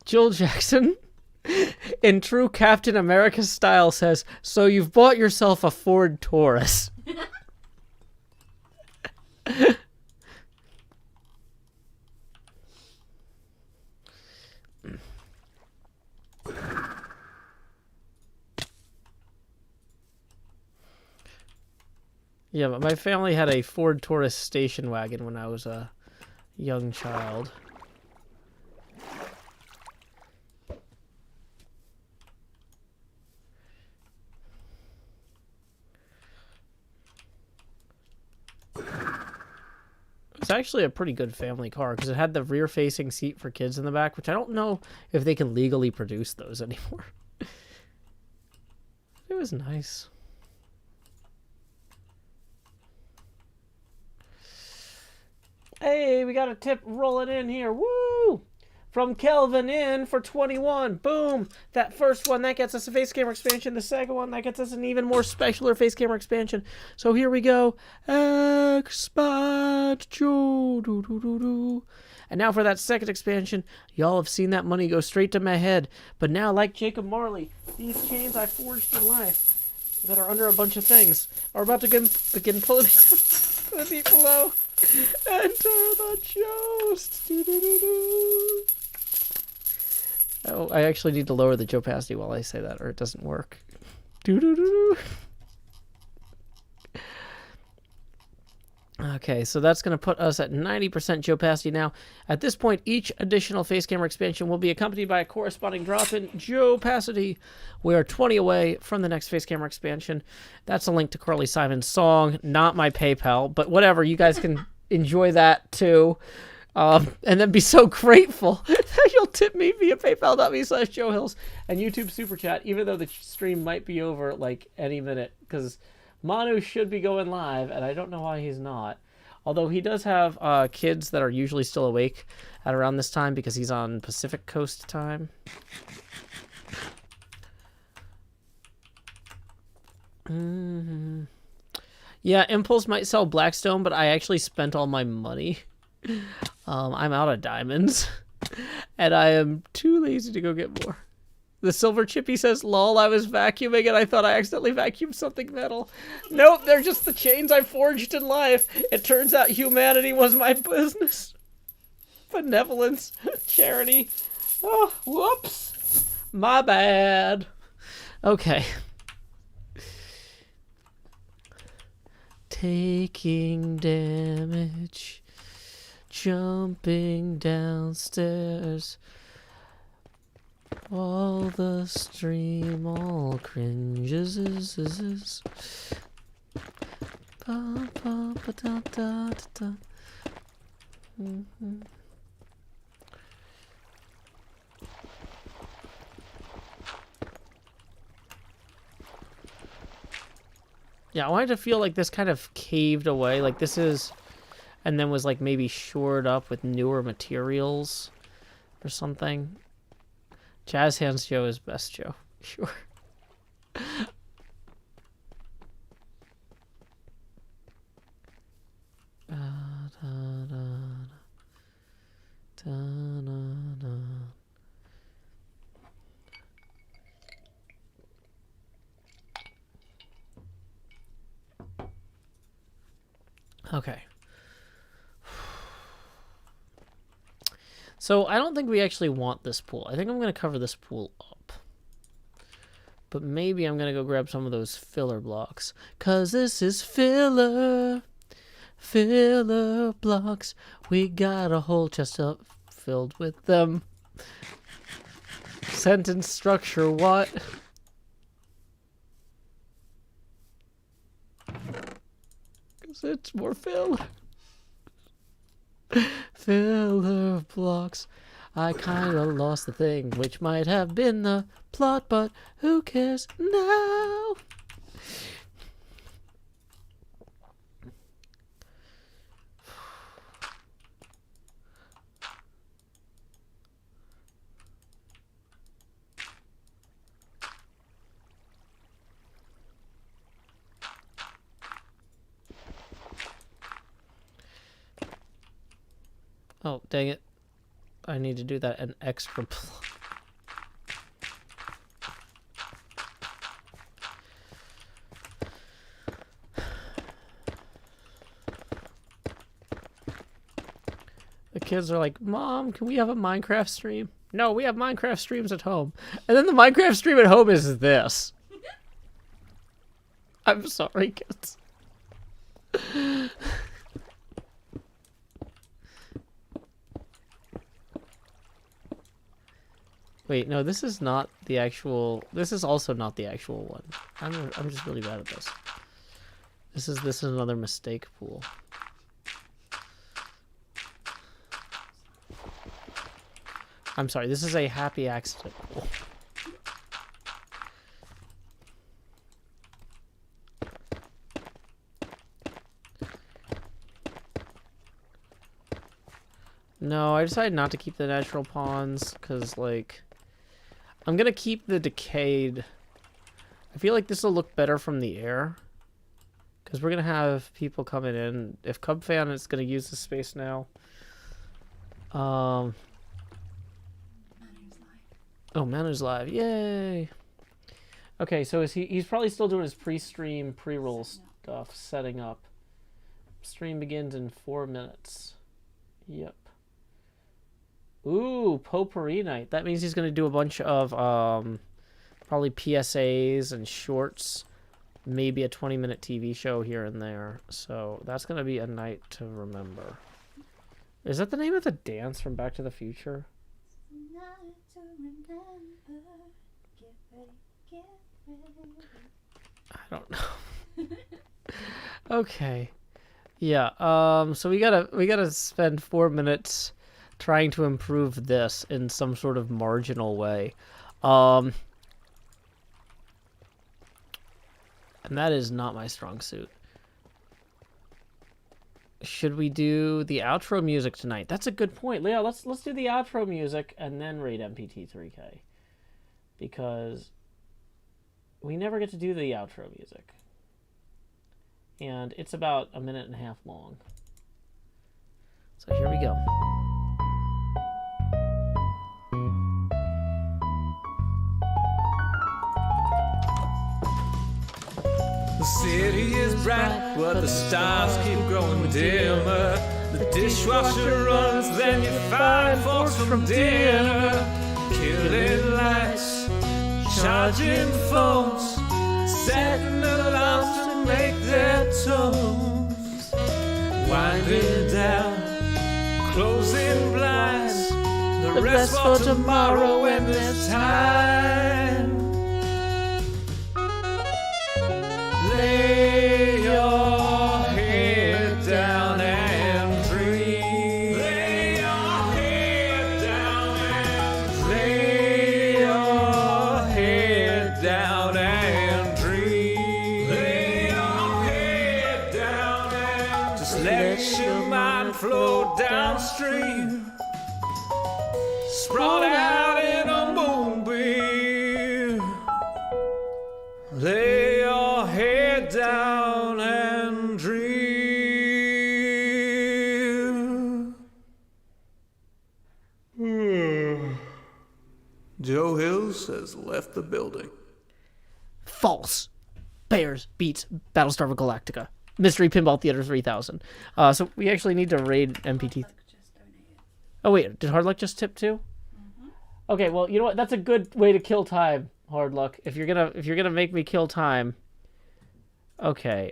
S1: Jill Jackson, in true Captain America style, says, "So you've bought yourself a Ford Taurus." Yeah, but my family had a Ford Taurus station wagon when I was a young child. It's actually a pretty good family car because it had the rear-facing seat for kids in the back, which I don't know if they can legally produce those anymore. It was nice. Hey, we got a tip rolling in here. Woo! from Kelvin in for 21. Boom. That first one, that gets us a face camera expansion. The second one, that gets us an even more specialer face camera expansion. So here we go. Expansion. And now for that second expansion, y'all have seen that money go straight to my head. But now, like Jacob Marley, these chains I forged in life that are under a bunch of things are about to begin pulling me down to the deep below. Enter the joust. Oh, I actually need to lower the opacity while I say that, or it doesn't work. Okay, so that's going to put us at 90% opacity now. At this point, each additional face camera expansion will be accompanied by a corresponding drop in opacity. We are 20 away from the next face camera expansion. That's a link to Carly Simon's song, not my PayPal, but whatever. You guys can enjoy that too. And then be so grateful that you'll tip me via paypal.me/JoeHills and YouTube Super Chat, even though the stream might be over like any minute, because Manu should be going live, and I don't know why he's not. Although he does have kids that are usually still awake at around this time because he's on Pacific Coast time. Yeah, Impulse might sell Blackstone, but I actually spent all my money. I'm out of diamonds, and I am too lazy to go get more. The Silver Chippy says, lol, I was vacuuming and I thought I accidentally vacuumed something metal. Nope, they're just the chains I forged in life. It turns out humanity was my business. Benevolence, charity. Oh, whoops. My bad. Okay. Taking damage. Jumping downstairs. All the stream all cringes. Yeah, I wanted to feel like this kind of caved away, like this is, and then was like maybe shored up with newer materials or something. Jazz Hands Joe is best Joe. Sure. Okay. So I don't think we actually want this pool. I think I'm going to cover this pool up. But maybe I'm going to go grab some of those filler blocks. 'Cause this is filler. Filler blocks. We got a whole chest up filled with them. Sentence structure, what? Because it's more filler. Filler blocks. I kinda lost the thing, which might have been the plot, but who cares now? Oh, dang it. I need to do that an extra The kids are like, Mom, can we have a Minecraft stream? No, we have Minecraft streams at home. And then the Minecraft stream at home is this. I'm sorry, kids. Wait, no, this is not the actual. This is also not the actual one. I'm just really bad at this. This is another mistake pool. I'm sorry. This is a happy accident pool. No, I decided not to keep the natural ponds, because, like, I'm going to keep the decayed. I feel like this will look better from the air, because we're going to have people coming in. If Cub Fan is going to use the space now. Oh, Manu's live. Yay! Okay, so he's probably still doing his pre-stream, pre-roll stuff, setting up. Stream begins in 4 minutes. Yep. Ooh, potpourri night. That means he's going to do a bunch of probably PSAs and shorts. Maybe a 20-minute TV show here and there. So that's going to be a night to remember. Is that the name of the dance from Back to the Future?
S5: Night to remember. Get ready, get ready.
S1: I don't know. Okay. Yeah, so we gotta spend 4 minutes trying to improve this in some sort of marginal way. And that is not my strong suit. Should we do the outro music tonight? That's a good point. Leo, let's do the outro music and then rate MPT3K. Because we never get to do the outro music. And it's about 1.5 minutes long. So here we go.
S4: The city is bright, but the stars keep growing dimmer. The dishwasher runs, then you find forks from dinner. Killing lights, charging phones, setting alarms to make their tones. Winding down, closing blinds, the rest for tomorrow when there's time. Lay your head down and dream. Lay your head down and lay your head down and dream. Lay your head down and just let your mind flow downstream. Sprawled out in a moonbeam. Lay your head down and dream. Joe Hills has left the building.
S1: False. Bears beats Battlestar Galactica. Mystery Pinball Theater 3000. So we actually need to raid MPT. Oh wait, did Hard Luck just tip too? Okay, well, you know what? That's a good way to kill time, Hard Luck. If you're gonna make me kill time. Okay.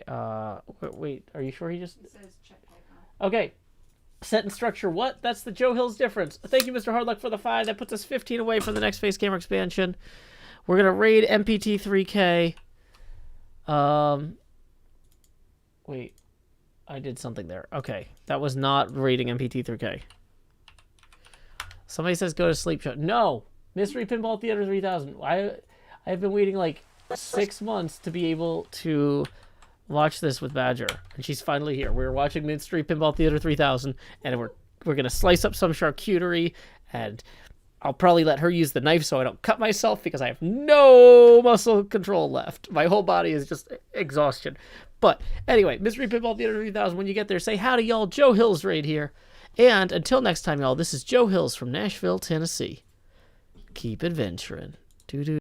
S1: Wait. Are you sure he just?
S5: It says check icon.
S1: Okay. Set and structure. What? That's the Joe Hills difference. Thank you, Mr. Hard Luck, for the 5. That puts us 15 away from the next Face Gamer expansion. We're gonna raid MPT3K. Wait. I did something there. Okay. That was not raiding MPT3K. Somebody says go to sleep show. No! Mystery Pinball Theater 3000. I've been waiting like 6 months to be able to watch this with Badger. And she's finally here. We're watching Mystery Pinball Theater 3000. And we're going to slice up some charcuterie. And I'll probably let her use the knife so I don't cut myself because I have no muscle control left. My whole body is just exhaustion. But anyway, Mystery Pinball Theater 3000. When you get there, say howdy, y'all. Joe Hills right here. And until next time, y'all, this is Joe Hills from Nashville, Tennessee. Keep adventuring. Doo-doo.